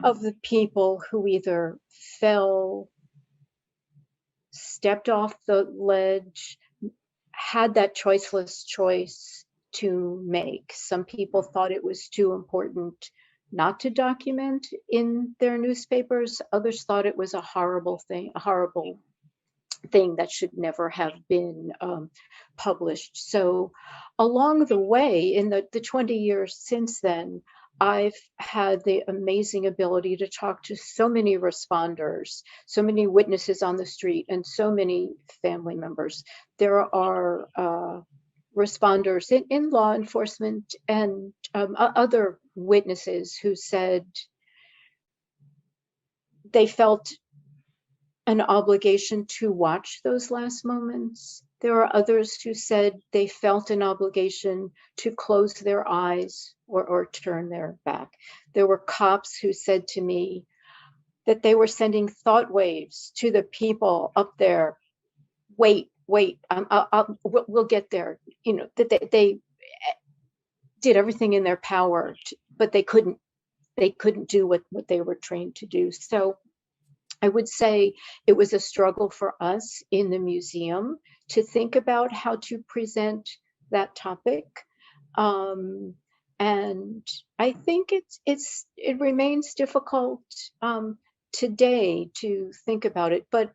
of the people who either fell, stepped off the ledge, had that choiceless choice to make. Some people thought it was too important not to document in their newspapers. Others thought it was a horrible thing that should never have been published. So along the way, in the 20 years since then, I've had the amazing ability to talk to so many responders, so many witnesses on the street, and so many family members. There are responders in law enforcement and other witnesses who said they felt an obligation to watch those last moments. There are others who said they felt an obligation to close their eyes or turn their back. There were cops who said to me that they were sending thought waves to the people up there. Wait, we'll get there. You know, that they did everything in their power, but they couldn't do what they were trained to do. So I would say it was a struggle for us in the museum to think about how to present that topic. And I think it remains difficult today to think about it, but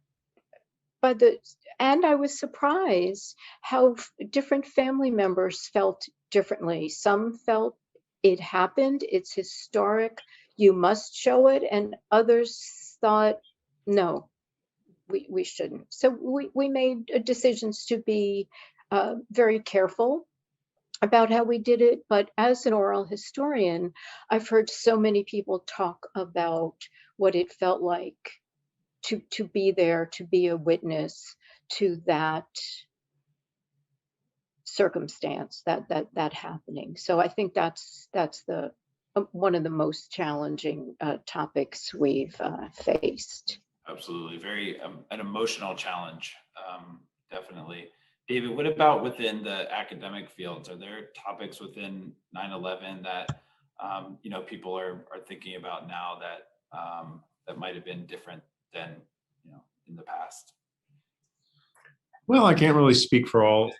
I was surprised how different family members felt differently. Some felt it happened, it's historic, you must show it, and others thought, no, we shouldn't. So we made decisions to be very careful about how we did it. But as an oral historian, I've heard so many people talk about what it felt like to be there, to be a witness to that circumstance, that happening. So I think that's the one of the most challenging topics we've faced. Absolutely, very an emotional challenge, definitely. David, what about within the academic fields? Are there topics within 9/11 that people are thinking about now that might have been different than in the past? Well, I can't really speak for all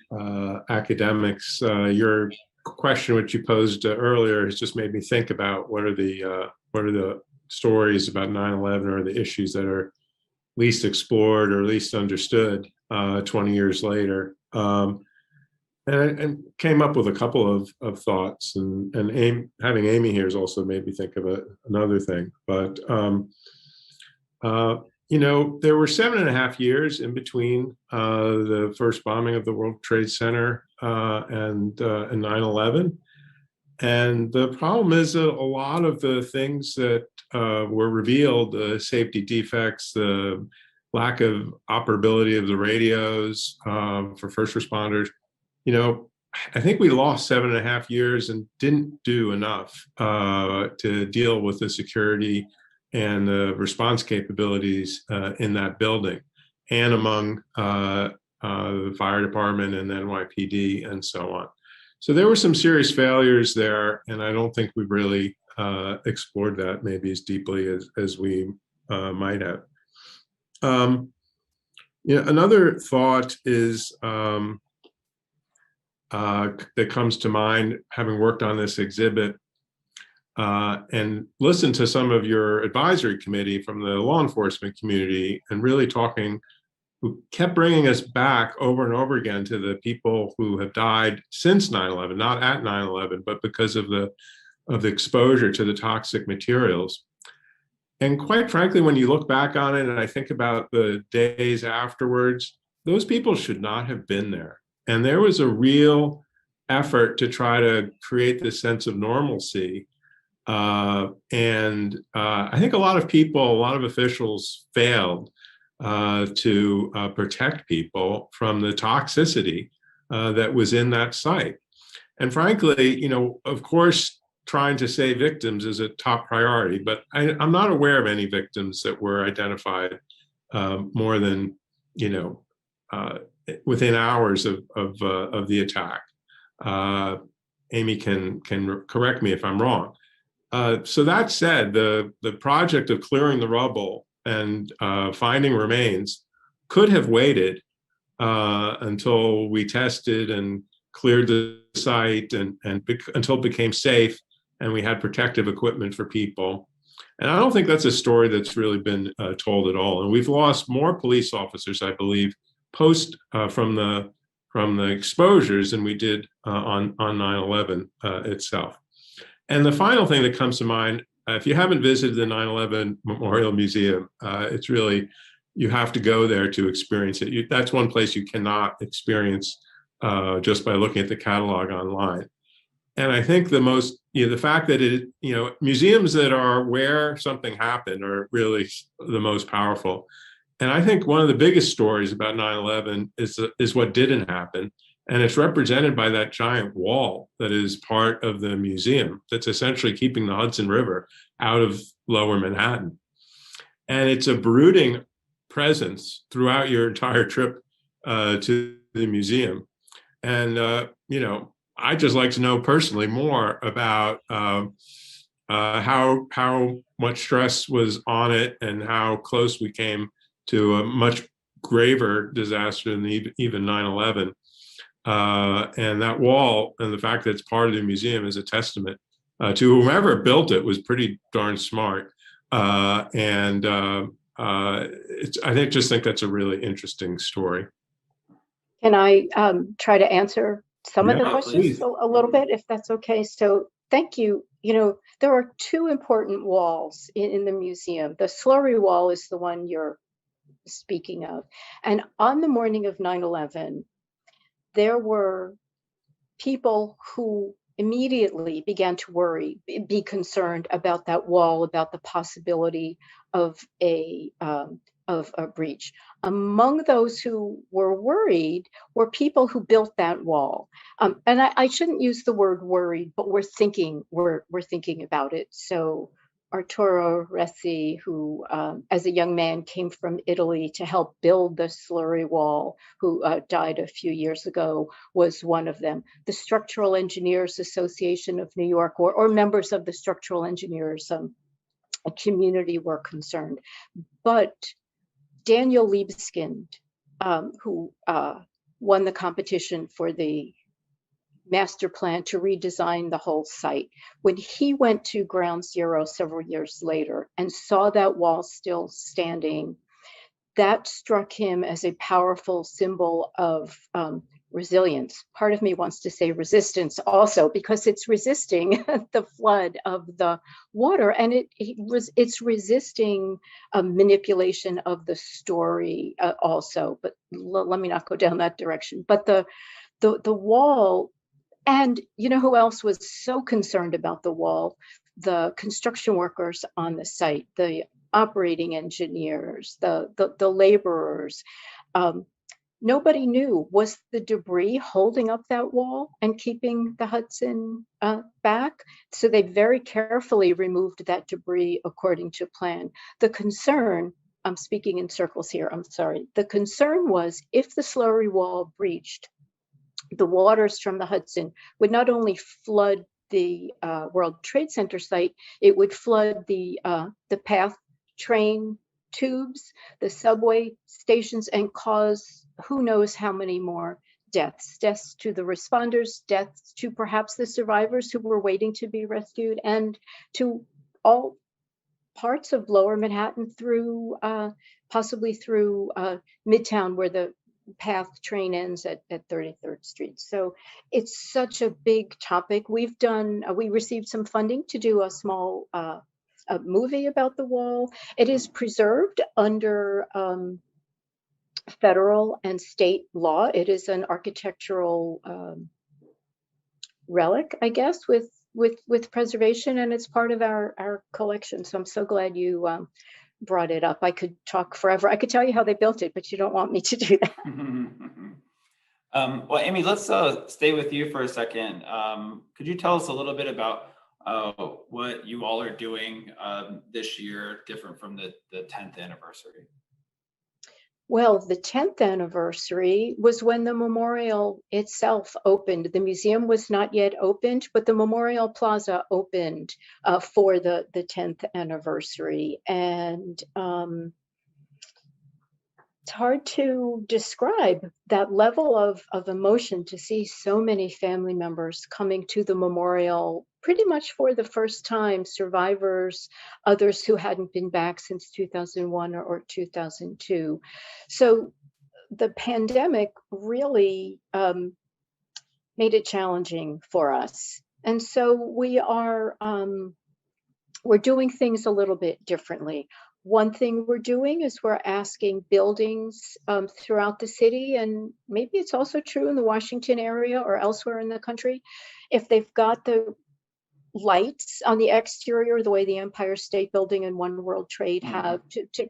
academics. Your question, which you posed earlier, has just made me think about what are the stories about 9/11 or the issues that are least explored or least understood 20 years later. And came up with a couple of thoughts, and having Amy here has also made me think of another thing. But there were 7.5 years in between the first bombing of the World Trade Center and 9/11. And the problem is that a lot of the things that were revealed, the safety defects, the lack of operability of the radios for first responders, I think we lost 7.5 years and didn't do enough to deal with the security and the response capabilities in that building and among the fire department and the NYPD and so on. So there were some serious failures there, and I don't think we've really explored that maybe as deeply as we might have. Another thought is that comes to mind, having worked on this exhibit and listened to some of your advisory committee from the law enforcement community, and really who kept bringing us back over and over again to the people who have died since 9/11, not at 9/11, but because of the exposure to the toxic materials. And quite frankly, when you look back on it, and I think about the days afterwards, those people should not have been there. And there was a real effort to try to create this sense of normalcy I think a lot of people, a lot of officials failed to protect people from the toxicity that was in that site. And frankly, of course, trying to save victims is a top priority, but I'm not aware of any victims that were identified more than, within hours of the attack. Amy can correct me if I'm wrong. So that said, the project of clearing the rubble and finding remains could have waited until we tested and cleared the site and until it became safe and we had protective equipment for people. And I don't think that's a story that's really been told at all. And we've lost more police officers, I believe, from the exposures than we did on 9/11 itself. And the final thing that comes to mind, if you haven't visited the 9/11 Memorial Museum, it's really, you have to go there to experience it. That's one place you cannot experience just by looking at the catalog online. And I think the fact that museums that are where something happened are really the most powerful. And I think one of the biggest stories about 9/11 is what didn't happen. And it's represented by that giant wall that is part of the museum that's essentially keeping the Hudson River out of lower Manhattan. And it's a brooding presence throughout your entire trip to the museum. And, I'd just like to know personally more about how much stress was on it and how close we came to a much graver disaster than even 9/11. And that wall and the fact that it's part of the museum is a testament to whomever built it was pretty darn smart. I just think that's a really interesting story. Can I try to answer some of the Yeah, questions please. a little bit, if that's okay? So thank you. There are two important walls in the museum. The slurry wall is the one you're speaking of. And on the morning of 9/11, there were people who immediately began to worry, be concerned about that wall, about the possibility of a breach. Among those who were worried were people who built that wall. And I shouldn't use the word worried, but we're thinking about it. So Arturo Ressi, who as a young man came from Italy to help build the slurry wall, who died a few years ago, was one of them. The Structural Engineers Association of New York, or members of the Structural Engineers community were concerned. But Daniel Libeskind, who won the competition for the master plan to redesign the whole site, when he went to Ground Zero several years later and saw that wall still standing, that struck him as a powerful symbol of resilience. Part of me wants to say resistance also, because it's resisting the flood of the water, and it's resisting manipulation of the story also. But let me not go down that direction. But the wall, and who else was so concerned about the wall? The construction workers on the site, the operating engineers, the laborers. Nobody knew, was the debris holding up that wall and keeping the Hudson back? So they very carefully removed that debris according to plan. The concern, I'm speaking in circles here, I'm sorry. The concern was, if the slurry wall breached, the waters from the Hudson would not only flood the World Trade Center site, it would flood the PATH train tubes, the subway stations, and cause who knows how many more deaths to the responders, deaths to perhaps the survivors who were waiting to be rescued, and to all parts of lower Manhattan, through possibly through Midtown, where the PATH train ends at 33rd Street. So it's such a big topic. We received some funding to do a small a movie about the wall. It is preserved under federal and state law. It is an architectural relic, I guess, with with preservation, and it's part of our collection. So I'm so glad you brought it up. I could talk forever. I could tell you how they built it, but you don't want me to do that. Well, Amy, let's stay with you for a second. Could you tell us a little bit about what you all are doing this year, different from the 10th anniversary? Well, the 10th anniversary was when the memorial itself opened. The museum was not yet opened, but the Memorial Plaza opened for the 10th anniversary. And it's hard to describe that level of emotion to see so many family members coming to the memorial pretty much for the first time, survivors, others who hadn't been back since 2001 or 2002. So the pandemic really made it challenging for us. And so we're doing things a little bit differently. One thing we're doing is we're asking buildings throughout the city, and maybe it's also true in the Washington area or elsewhere in the country, if they've got the lights on the exterior, the way the Empire State Building and One World Trade have,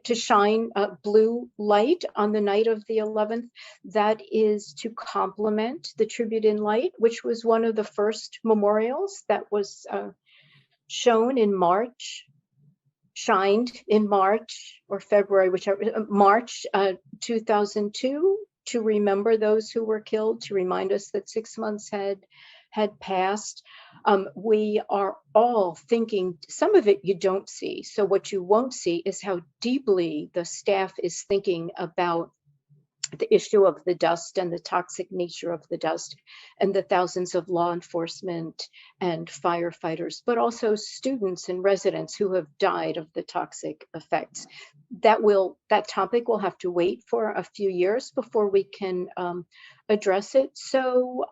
to shine blue light on the night of the 11th. That is to complement the Tribute in Light, which was one of the first memorials that was shown in March, shined in March or February, whichever, March 2002, to remember those who were killed, to remind us that 6 months had passed. We are all thinking, some of it you don't see. So what you won't see is how deeply the staff is thinking about the issue of the dust and the toxic nature of the dust, and the thousands of law enforcement and firefighters, but also students and residents who have died of the toxic effects. That topic will have to wait for a few years before we can address it. So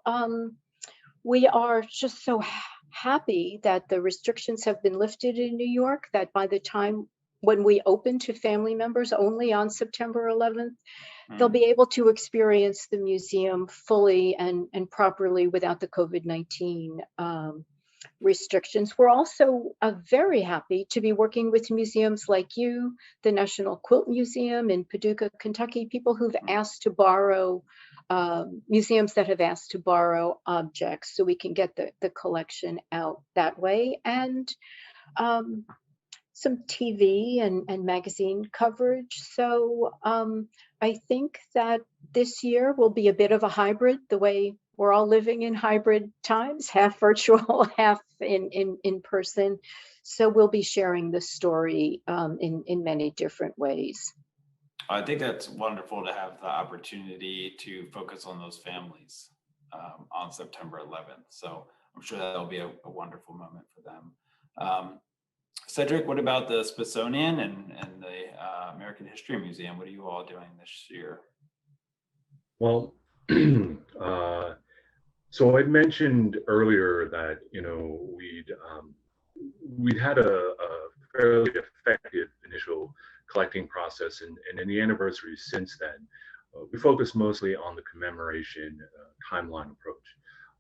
we are just so happy that the restrictions have been lifted in New York, that by the time when we open to family members only on September 11th, they'll be able to experience the museum fully and properly without the COVID-19 restrictions. We're also very happy to be working with museums like you, the National Quilt Museum in Paducah, Kentucky, people who've asked to borrow, museums that have asked to borrow objects so we can get the collection out that way. And some TV and magazine coverage. So I think that this year will be a bit of a hybrid, the way we're all living in hybrid times, half virtual, half in person. So we'll be sharing the story in many different ways. I think that's wonderful to have the opportunity to focus on those families on September 11th. So I'm sure that'll be a wonderful moment for them. Cedric, what about the Smithsonian and the American History Museum? What are you all doing this year? Well, so I'd mentioned earlier that we'd had a fairly effective initial collecting process, and in the anniversaries since then, we focused mostly on the commemoration timeline approach.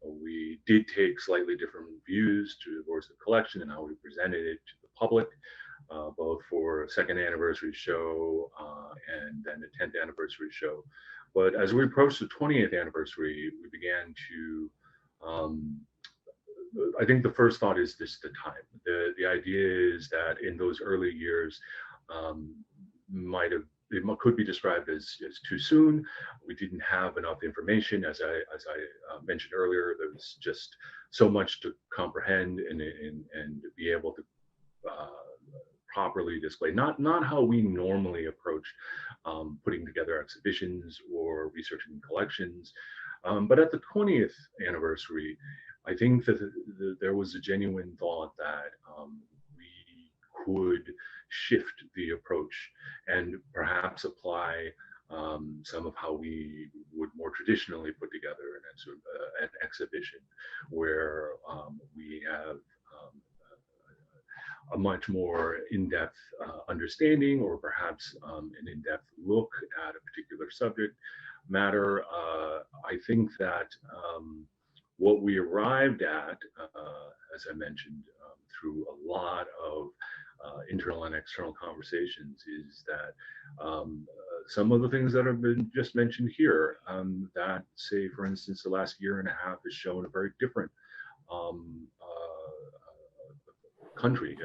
We did take slightly different views towards the collection and how we presented it to the public, both for a second anniversary show and then the 10th anniversary show. But as we approached the 20th anniversary, we began to, I think the first thought is this: the time. The idea is that in those early years, it could be described as too soon. We didn't have enough information. As I mentioned earlier, there was just so much to comprehend and be able to properly display. Not how we normally approach putting together exhibitions or researching collections. But at the 20th anniversary, I think that there was a genuine thought that we could shift the approach and perhaps apply some of how we would more traditionally put together an exhibition, where we have a much more in-depth understanding, or perhaps an in-depth look at a particular subject matter. I think that what we arrived at as I mentioned, through a lot of internal and external conversations, is that some of the things that have been just mentioned here, that, say, for instance, the last year and a half has shown a very different um, country.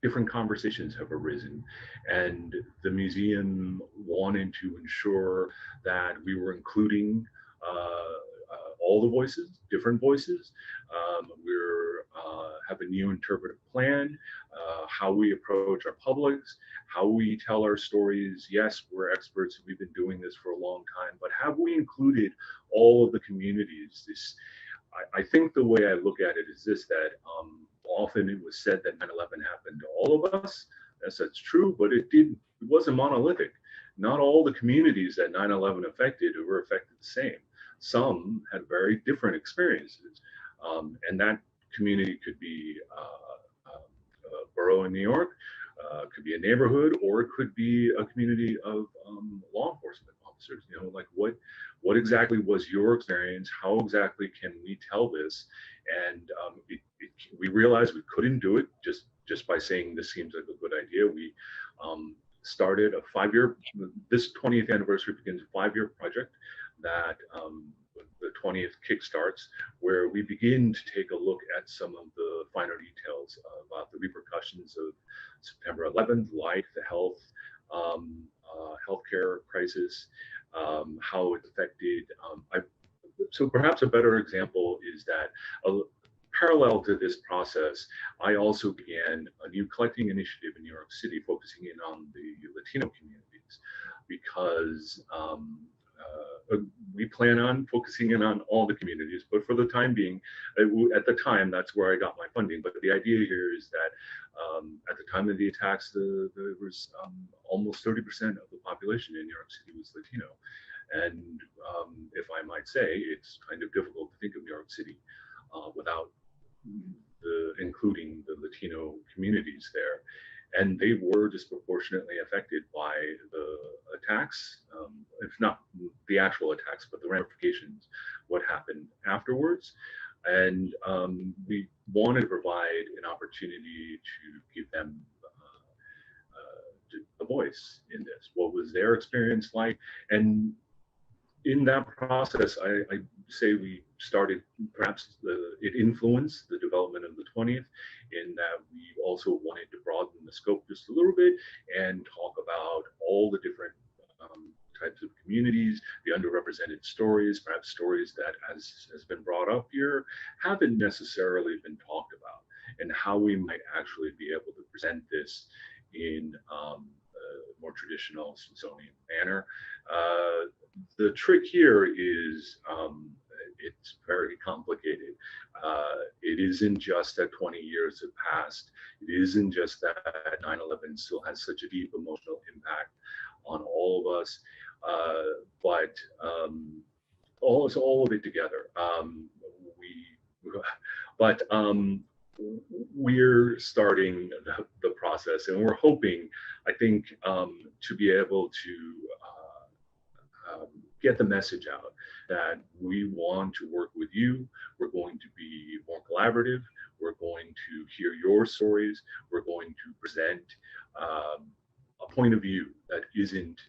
Different conversations have arisen, and the museum wanted to ensure that we were including all the voices, different voices. We're have a new interpretive plan, how we approach our publics, how we tell our stories. Yes, we're experts. We've been doing this for a long time, but have we included all of the communities? I think the way I look at it is this, that often it was said that 9/11 happened to all of us. Yes, that's true, but it wasn't monolithic. Not all the communities that 9/11 affected were affected the same. Some had very different experiences. And that community could be a borough in New York, could be a neighborhood, or it could be a community of law enforcement officers. You know, like what exactly was your experience? How exactly can we tell this? And we realized we couldn't do it just by saying this seems like a good idea. We started a 5-year. This 20th anniversary begins a 5-year project that the 20th kickstarts, where we begin to take a look at some of the finer details about the repercussions of September 11th, life, the health, healthcare crisis, how it affected. So perhaps a better example is that parallel to this process, I also began a new collecting initiative in New York City focusing in on the Latino communities, because we plan on focusing in on all the communities, but for the time being, at the time, that's where I got my funding. But the idea here is that at the time of the attacks, there was almost 30% of the population in New York City was Latino. And if I might say, it's kind of difficult to think of New York City without including the Latino communities there. And they were disproportionately affected by the attacks, if not the actual attacks, but the ramifications, what happened afterwards. And we wanted to provide an opportunity to give them a voice in this. What was their experience like? And in that process, I say we started, perhaps it influenced the development of the 20th, in that we also wanted to broaden the scope just a little bit and talk about all the different types of communities, the underrepresented stories, perhaps stories that, as has been brought up here, haven't necessarily been talked about, and how we might actually be able to present this in a more traditional Smithsonian manner. The trick here is it's very complicated. It isn't just that 20 years have passed. It isn't just that 9/11 still has such a deep emotional impact on all of us, but all of it together. We're starting the process, and we're hoping, I think, to be able to get the message out that we want to work with you. We're going to be more collaborative. We're going to hear your stories. We're going to present a point of view that isn't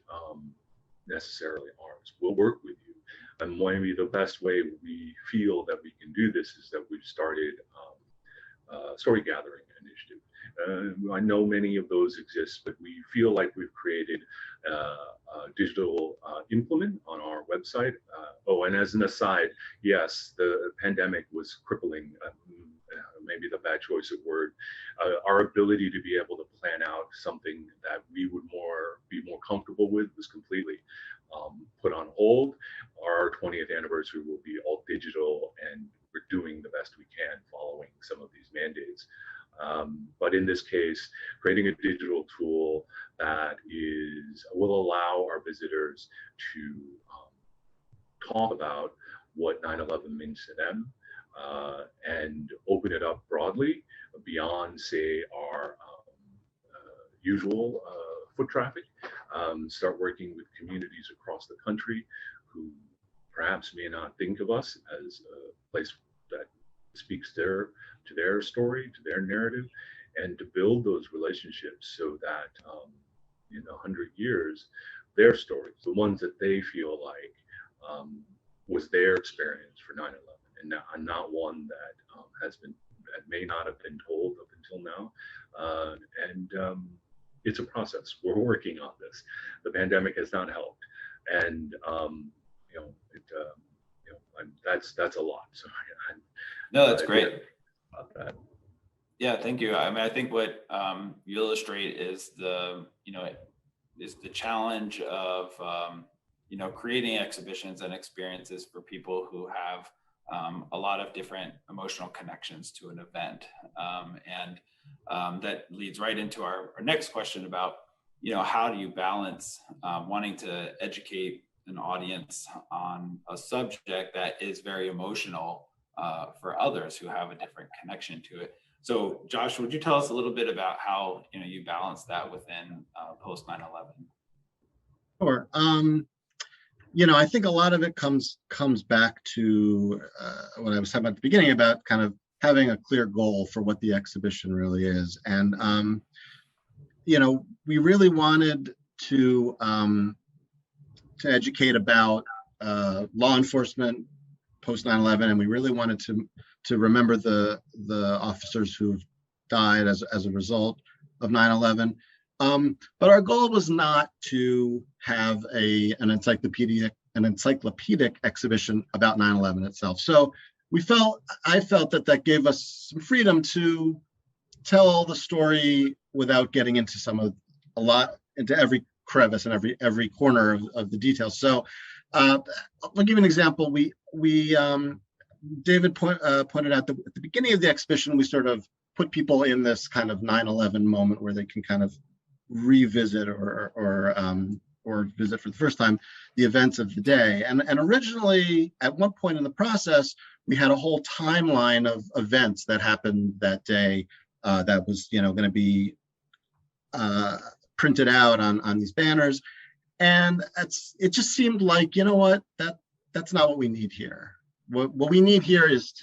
necessarily ours. We'll work with you. And maybe the best way we feel that we can do this is that we've started a story gathering initiative. I know many of those exist, but we feel like we've created a digital implement on our website. And as an aside, yes, the pandemic was crippling, maybe the bad choice of word, our ability to be able to plan out something that we would be more comfortable with was completely put on hold. Our 20th anniversary will be all digital, and we're doing the best we can following some of these mandates. But in this case, creating a digital tool that will allow our visitors to talk about what 9/11 means to them, and open it up broadly beyond, say, our usual foot traffic. Start working with communities across the country who perhaps may not think of us as a place that speaks to their story, to their narrative, and to build those relationships so that in 100 years, their stories, the ones that they feel like was their experience for 9/11, and not one that that may not have been told up until now. And it's a process. We're working on this. The pandemic has not helped, and that's a lot. So no, that's great. About that. Yeah, thank you. I mean, I think what you illustrate is the challenge of creating exhibitions and experiences for people who have a lot of different emotional connections to an event, and that leads right into our next question about how do you balance wanting to educate an audience on a subject that is very emotional for others who have a different connection to it. So, Josh, would you tell us a little bit about how you balance that within post 9/11? Sure. I think a lot of it comes back to what I was talking about at the beginning about kind of having a clear goal for what the exhibition really is, and we really wanted to educate about law enforcement post 9/11, and we really wanted to remember the officers who've died as a result of 9/11. But our goal was not to have an encyclopedic exhibition about 9/11 itself. So I felt that gave us some freedom to tell the story without getting into into every crevice and every corner of the details. So I'll give you an example. David pointed out that at the beginning of the exhibition, we sort of put people in this kind of 9/11 moment where they can kind of revisit or visit for the first time the events of the day. And originally, at one point in the process, we had a whole timeline of events that happened that day that was going to be printed out on these banners. And it just seemed like, that's not what we need here. What we need here is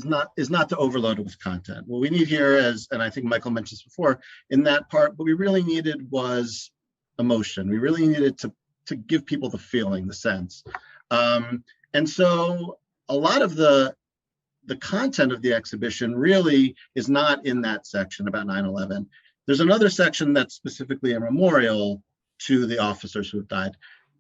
not to overload it with content. What we need here and I think Michael mentioned this before, in that part, what we really needed was emotion. We really needed to give people the feeling, the sense. And so a lot of the content of the exhibition really is not in that section about 9/11. There's another section that's specifically a memorial to the officers who have died.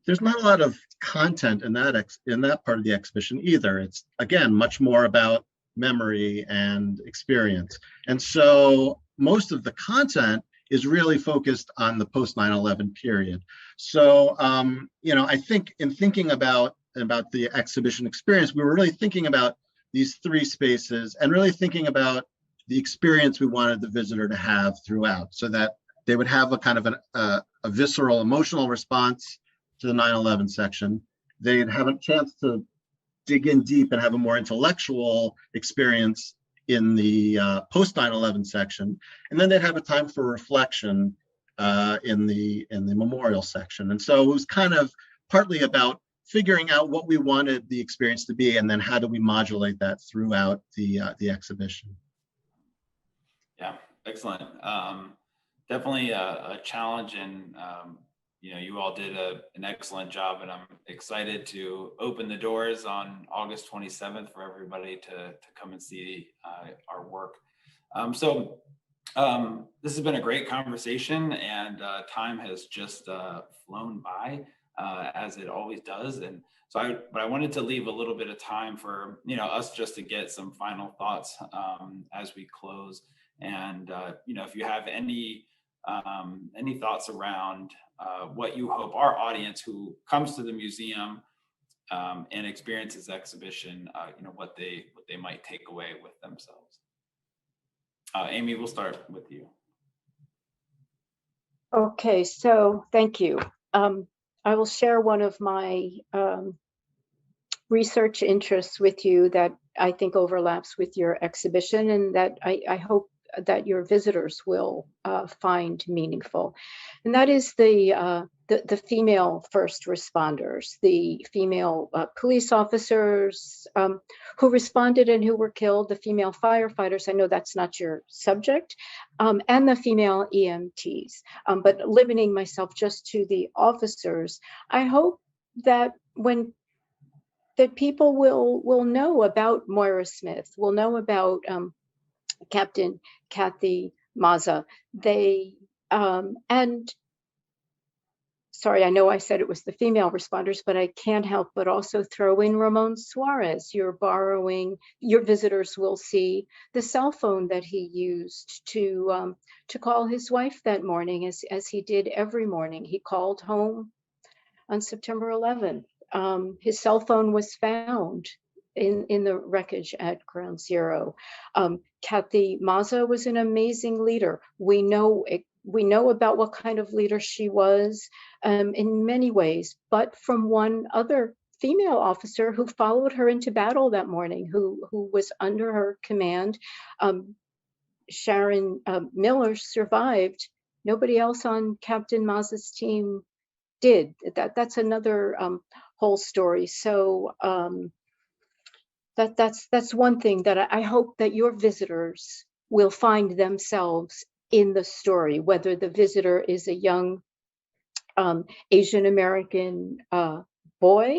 There's not a lot of content in that part of the exhibition either. It's, again, much more about memory and experience. And so most of the content is really focused on the post 9/11 period. So, I think in thinking about the exhibition experience, we were really thinking about these three spaces and really thinking about the experience we wanted the visitor to have throughout, so that they would have a kind of a visceral emotional response to the 9/11 section. They'd have a chance to dig in deep and have a more intellectual experience in the post 9/11 section, and then they'd have a time for reflection in the memorial section. And so it was kind of partly about figuring out what we wanted the experience to be, and then how do we modulate that throughout the exhibition. Yeah, excellent. Definitely a challenge, and you all did an excellent job, and I'm excited to open the doors on August 27th for everybody to come and see our work. So this has been a great conversation, and time has just flown by, as it always does. And so but I wanted to leave a little bit of time for us just to get some final thoughts as we close. And if you have any thoughts around what you hope our audience who comes to the museum and experiences the exhibition, what they might take away with themselves. Amy, we'll start with you. Okay, so thank you. I will share one of my research interests with you that I think overlaps with your exhibition, and that I hope that your visitors will find meaningful, and that is the female first responders, the female police officers who responded and who were killed, the female firefighters. I know that's not your subject, and the female EMTs. But limiting myself just to the officers, I hope that that people will know about Moira Smith, will know about Captain Kathy Maza. They and sorry, I know I said it was the female responders, but I can't help but also throw in Ramon Suarez. Your visitors will see the cell phone that he used to call his wife that morning, as he did every morning. He called home on September 11th. His cell phone was found in the wreckage at Ground Zero. Kathy Maza was an amazing leader. We know about what kind of leader she was in many ways, but from one other female officer who followed her into battle that morning, who was under her command. Sharon Miller survived. Nobody else on Captain Maza's team did. That's another whole story. So that's one thing that I hope that your visitors will find themselves in the story, whether the visitor is a young Asian American boy,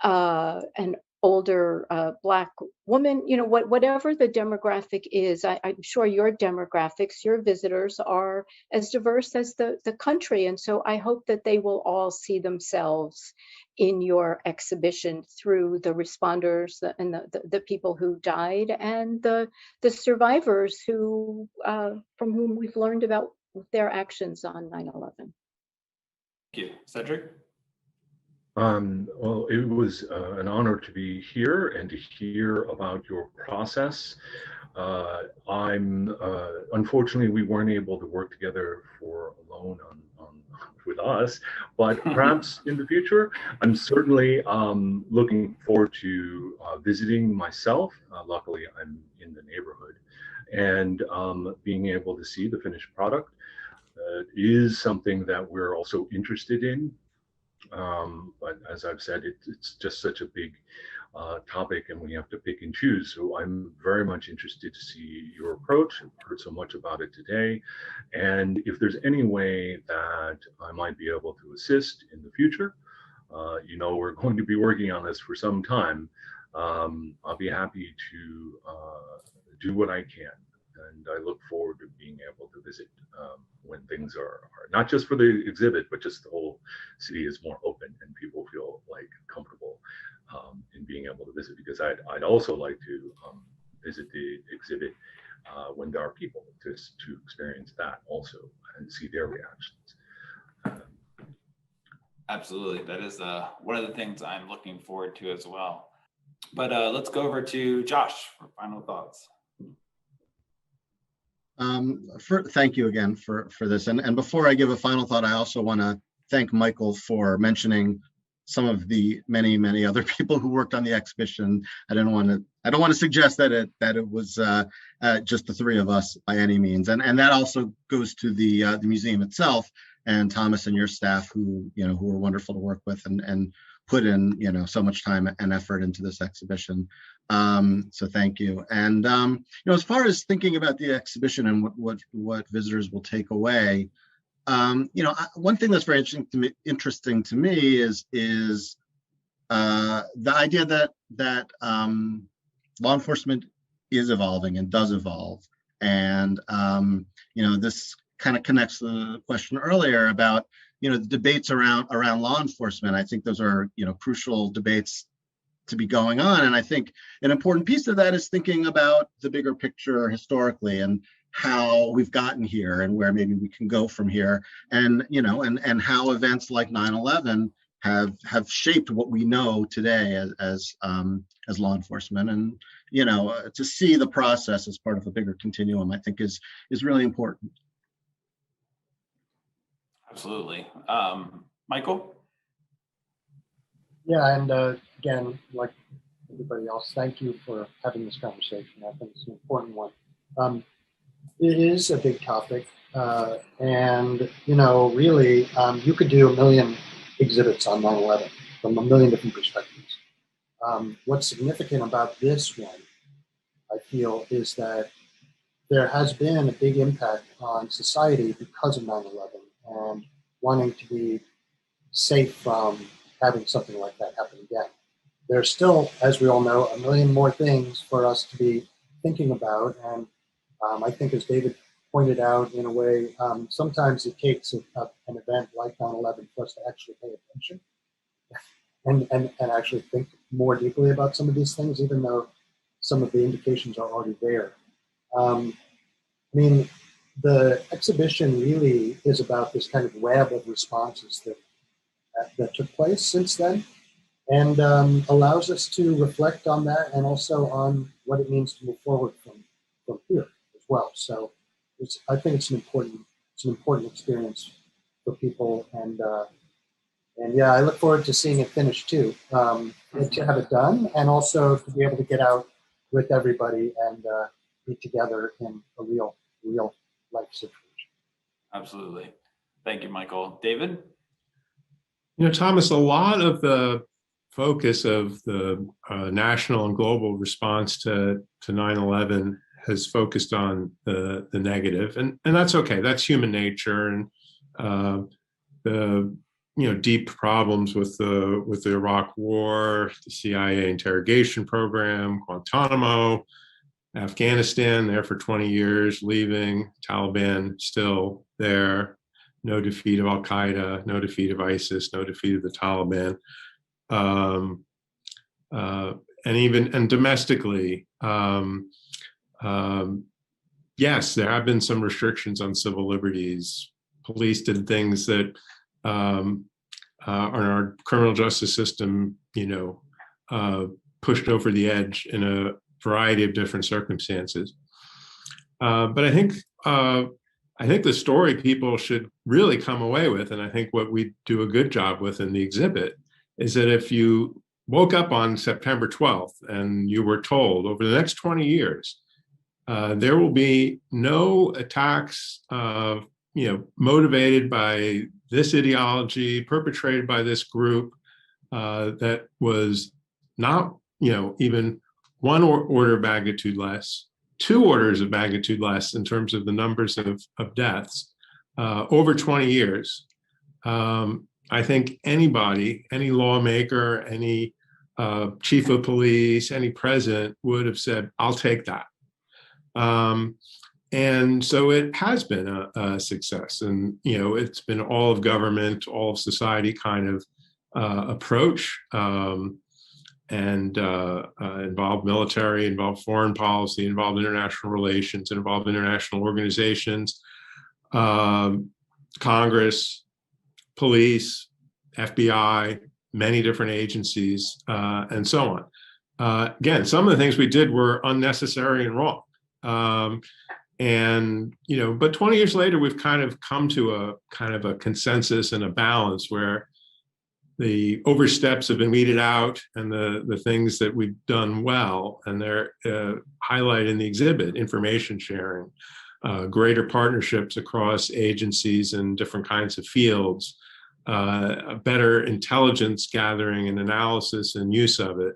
an older Black woman, whatever the demographic is. I'm sure your demographics, your visitors are as diverse as the country. And so I hope that they will all see themselves in your exhibition through the responders and the people who died and the survivors who from whom we've learned about their actions on 9/11. Thank you. Cedric? Well, it was an honor to be here and to hear about your process. Unfortunately, we weren't able to work together for alone with us, but perhaps in the future. I'm certainly looking forward to visiting myself. Luckily, I'm in the neighborhood, and being able to see the finished product is something that we're also interested in. But as I've said, it's just such a big topic, and we have to pick and choose. So I'm very much interested to see your approach. I've heard so much about it today. And if there's any way that I might be able to assist in the future, we're going to be working on this for some time. I'll be happy to do what I can. And I look forward to being able to visit when things are not just for the exhibit, but just the whole city is more open and people feel like comfortable in being able to visit. Because I'd also like to visit the exhibit when there are people, just to experience that also and see their reactions. Absolutely, that is one of the things I'm looking forward to as well. But let's go over to Josh for final thoughts. Thank you again for this. And before I give a final thought, I also want to thank Michael for mentioning some of the many other people who worked on the exhibition. I don't want to suggest that it was just the three of us by any means. And that also goes to the museum itself and Thomas and your staff who were wonderful to work with and put in so much time and effort into this exhibition. So thank you. And as far as thinking about the exhibition and what visitors will take away, one thing that's very interesting to me is the idea that law enforcement is evolving and does evolve. And this kind of connects to the question earlier about the debates around law enforcement. I think those are crucial debates to be going on, and I think an important piece of that is thinking about the bigger picture historically and how we've gotten here and where maybe we can go from here, and and how events like 9/11 have shaped what we know today as law enforcement, and to see the process as part of a bigger continuum, I think is really important. Absolutely. Michael? Yeah, and again, like everybody else, thank you for having this conversation. I think it's an important one. It is a big topic. And, really, you could do a million exhibits on 9/11 from a million different perspectives. What's significant about this one, I feel, is that there has been a big impact on society because of 9/11 and wanting to be safe from having something like that happen again. There's still, as we all know, a million more things for us to be thinking about. And I think, as David pointed out, in a way, sometimes it takes an event like 9/11 for us to actually pay attention and actually think more deeply about some of these things, even though some of the indications are already there. I mean, the exhibition really is about this kind of web of responses that took place since then, and allows us to reflect on that and also on what it means to move forward from here as well. So I think it's an important experience for people, and yeah, I look forward to seeing it finished too, to have it done, and also to be able to get out with everybody and be together in a real life situation. Absolutely. Thank you, Michael. David? Thomas, a lot of the focus of the national and global response to 9/11 has focused on the negative, and that's okay. That's human nature, and the deep problems with the Iraq War, the CIA interrogation program, Guantanamo, Afghanistan there for 20 years, leaving, Taliban still there, no defeat of Al Qaeda, no defeat of ISIS, no defeat of the Taliban, and domestically, yes, there have been some restrictions on civil liberties. Police did things that our criminal justice system, pushed over the edge in a variety of different circumstances. But I think the story people should really come away with, and I think what we do a good job with in the exhibit, is that if you woke up on September 12th and you were told over the next 20 years, there will be no attacks, motivated by this ideology, perpetrated by this group, that was not, even one order of magnitude less, 2 orders of magnitude less in terms of the numbers of deaths over 20 years. I think anybody, any lawmaker, any chief of police, any president would have said, I'll take that. And so it has been a success, and it's been all of government, all of society kind of approach, and involved military, involved foreign policy, involved international relations, involved international organizations, Congress, police, FBI, many different agencies, and so on. Again, some of the things we did were unnecessary and wrong. But 20 years later, we've kind of come to a kind of a consensus and a balance where the oversteps have been weeded out, and the things that we've done well, and they're highlighted in the exhibit: information sharing, greater partnerships across agencies and different kinds of fields, better intelligence gathering and analysis and use of it,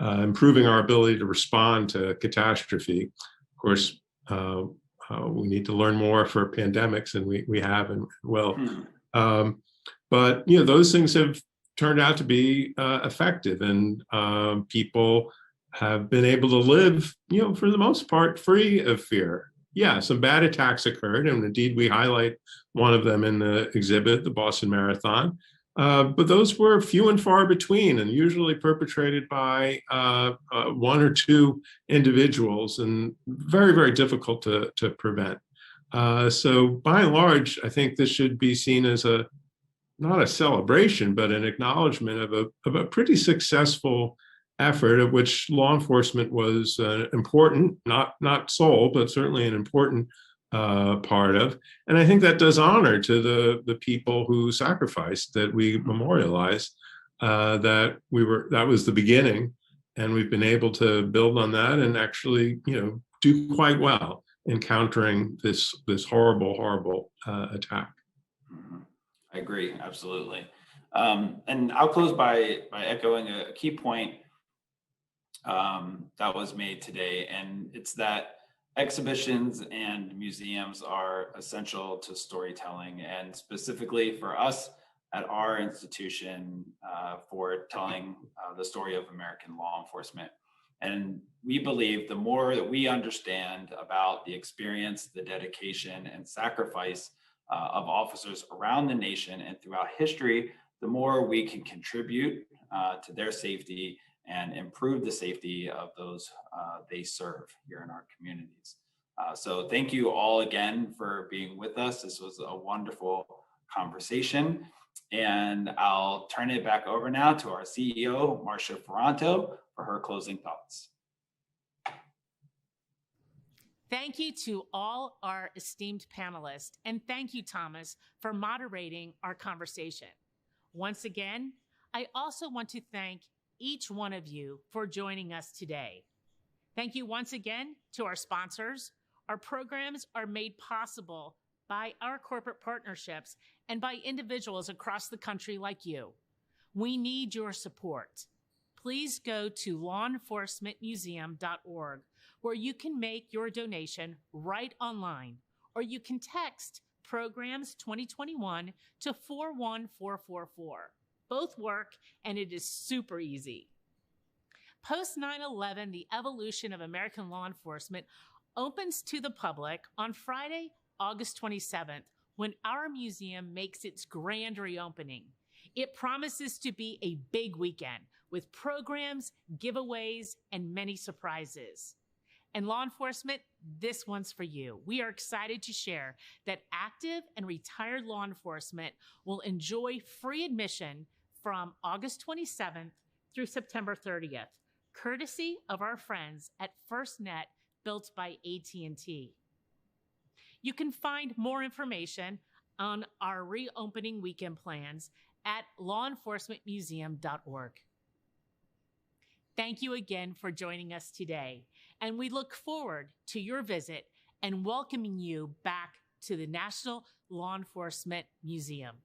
improving our ability to respond to catastrophe. Of course, we need to learn more for pandemics, and we have and will. But those things have turned out to be effective, and people have been able to live, for the most part, free of fear. Yeah, some bad attacks occurred, and indeed we highlight one of them in the exhibit, the Boston Marathon. But those were few and far between, and usually perpetrated by 1 or 2 individuals, and very, very difficult to prevent. So by and large, I think this should be seen as not a celebration, but an acknowledgement of a pretty successful effort, of which law enforcement was important, not sole, but certainly an important part of. And I think that does honor to the people who sacrificed, that we memorialize, that was the beginning, and we've been able to build on that and actually do quite well encountering this horrible attack. I agree, absolutely. And I'll close by echoing a key point that was made today, and it's that exhibitions and museums are essential to storytelling, and specifically for us at our institution for telling the story of American law enforcement. And we believe the more that we understand about the experience, the dedication, and sacrifice of officers around the nation and throughout history, the more we can contribute to their safety and improve the safety of those they serve here in our communities. So thank you all again for being with us. This was a wonderful conversation. And I'll turn it back over now to our CEO, Marcia Ferranto, for her closing thoughts. Thank you to all our esteemed panelists, and thank you, Thomas, for moderating our conversation. Once again, I also want to thank each one of you for joining us today. Thank you once again to our sponsors. Our programs are made possible by our corporate partnerships and by individuals across the country like you. We need your support. Please go to lawenforcementmuseum.org, where you can make your donation right online, or you can text Programs 2021 to 41444. Both work, and it is super easy. Post-911, the evolution of American law enforcement, opens to the public on Friday, August 27th, when our museum makes its grand reopening. It promises to be a big weekend with programs, giveaways, and many surprises. And law enforcement, this one's for you. We are excited to share that active and retired law enforcement will enjoy free admission from August 27th through September 30th, courtesy of our friends at FirstNet, built by AT&T. You can find more information on our reopening weekend plans at lawenforcementmuseum.org. Thank you again for joining us today, and we look forward to your visit and welcoming you back to the National Law Enforcement Museum.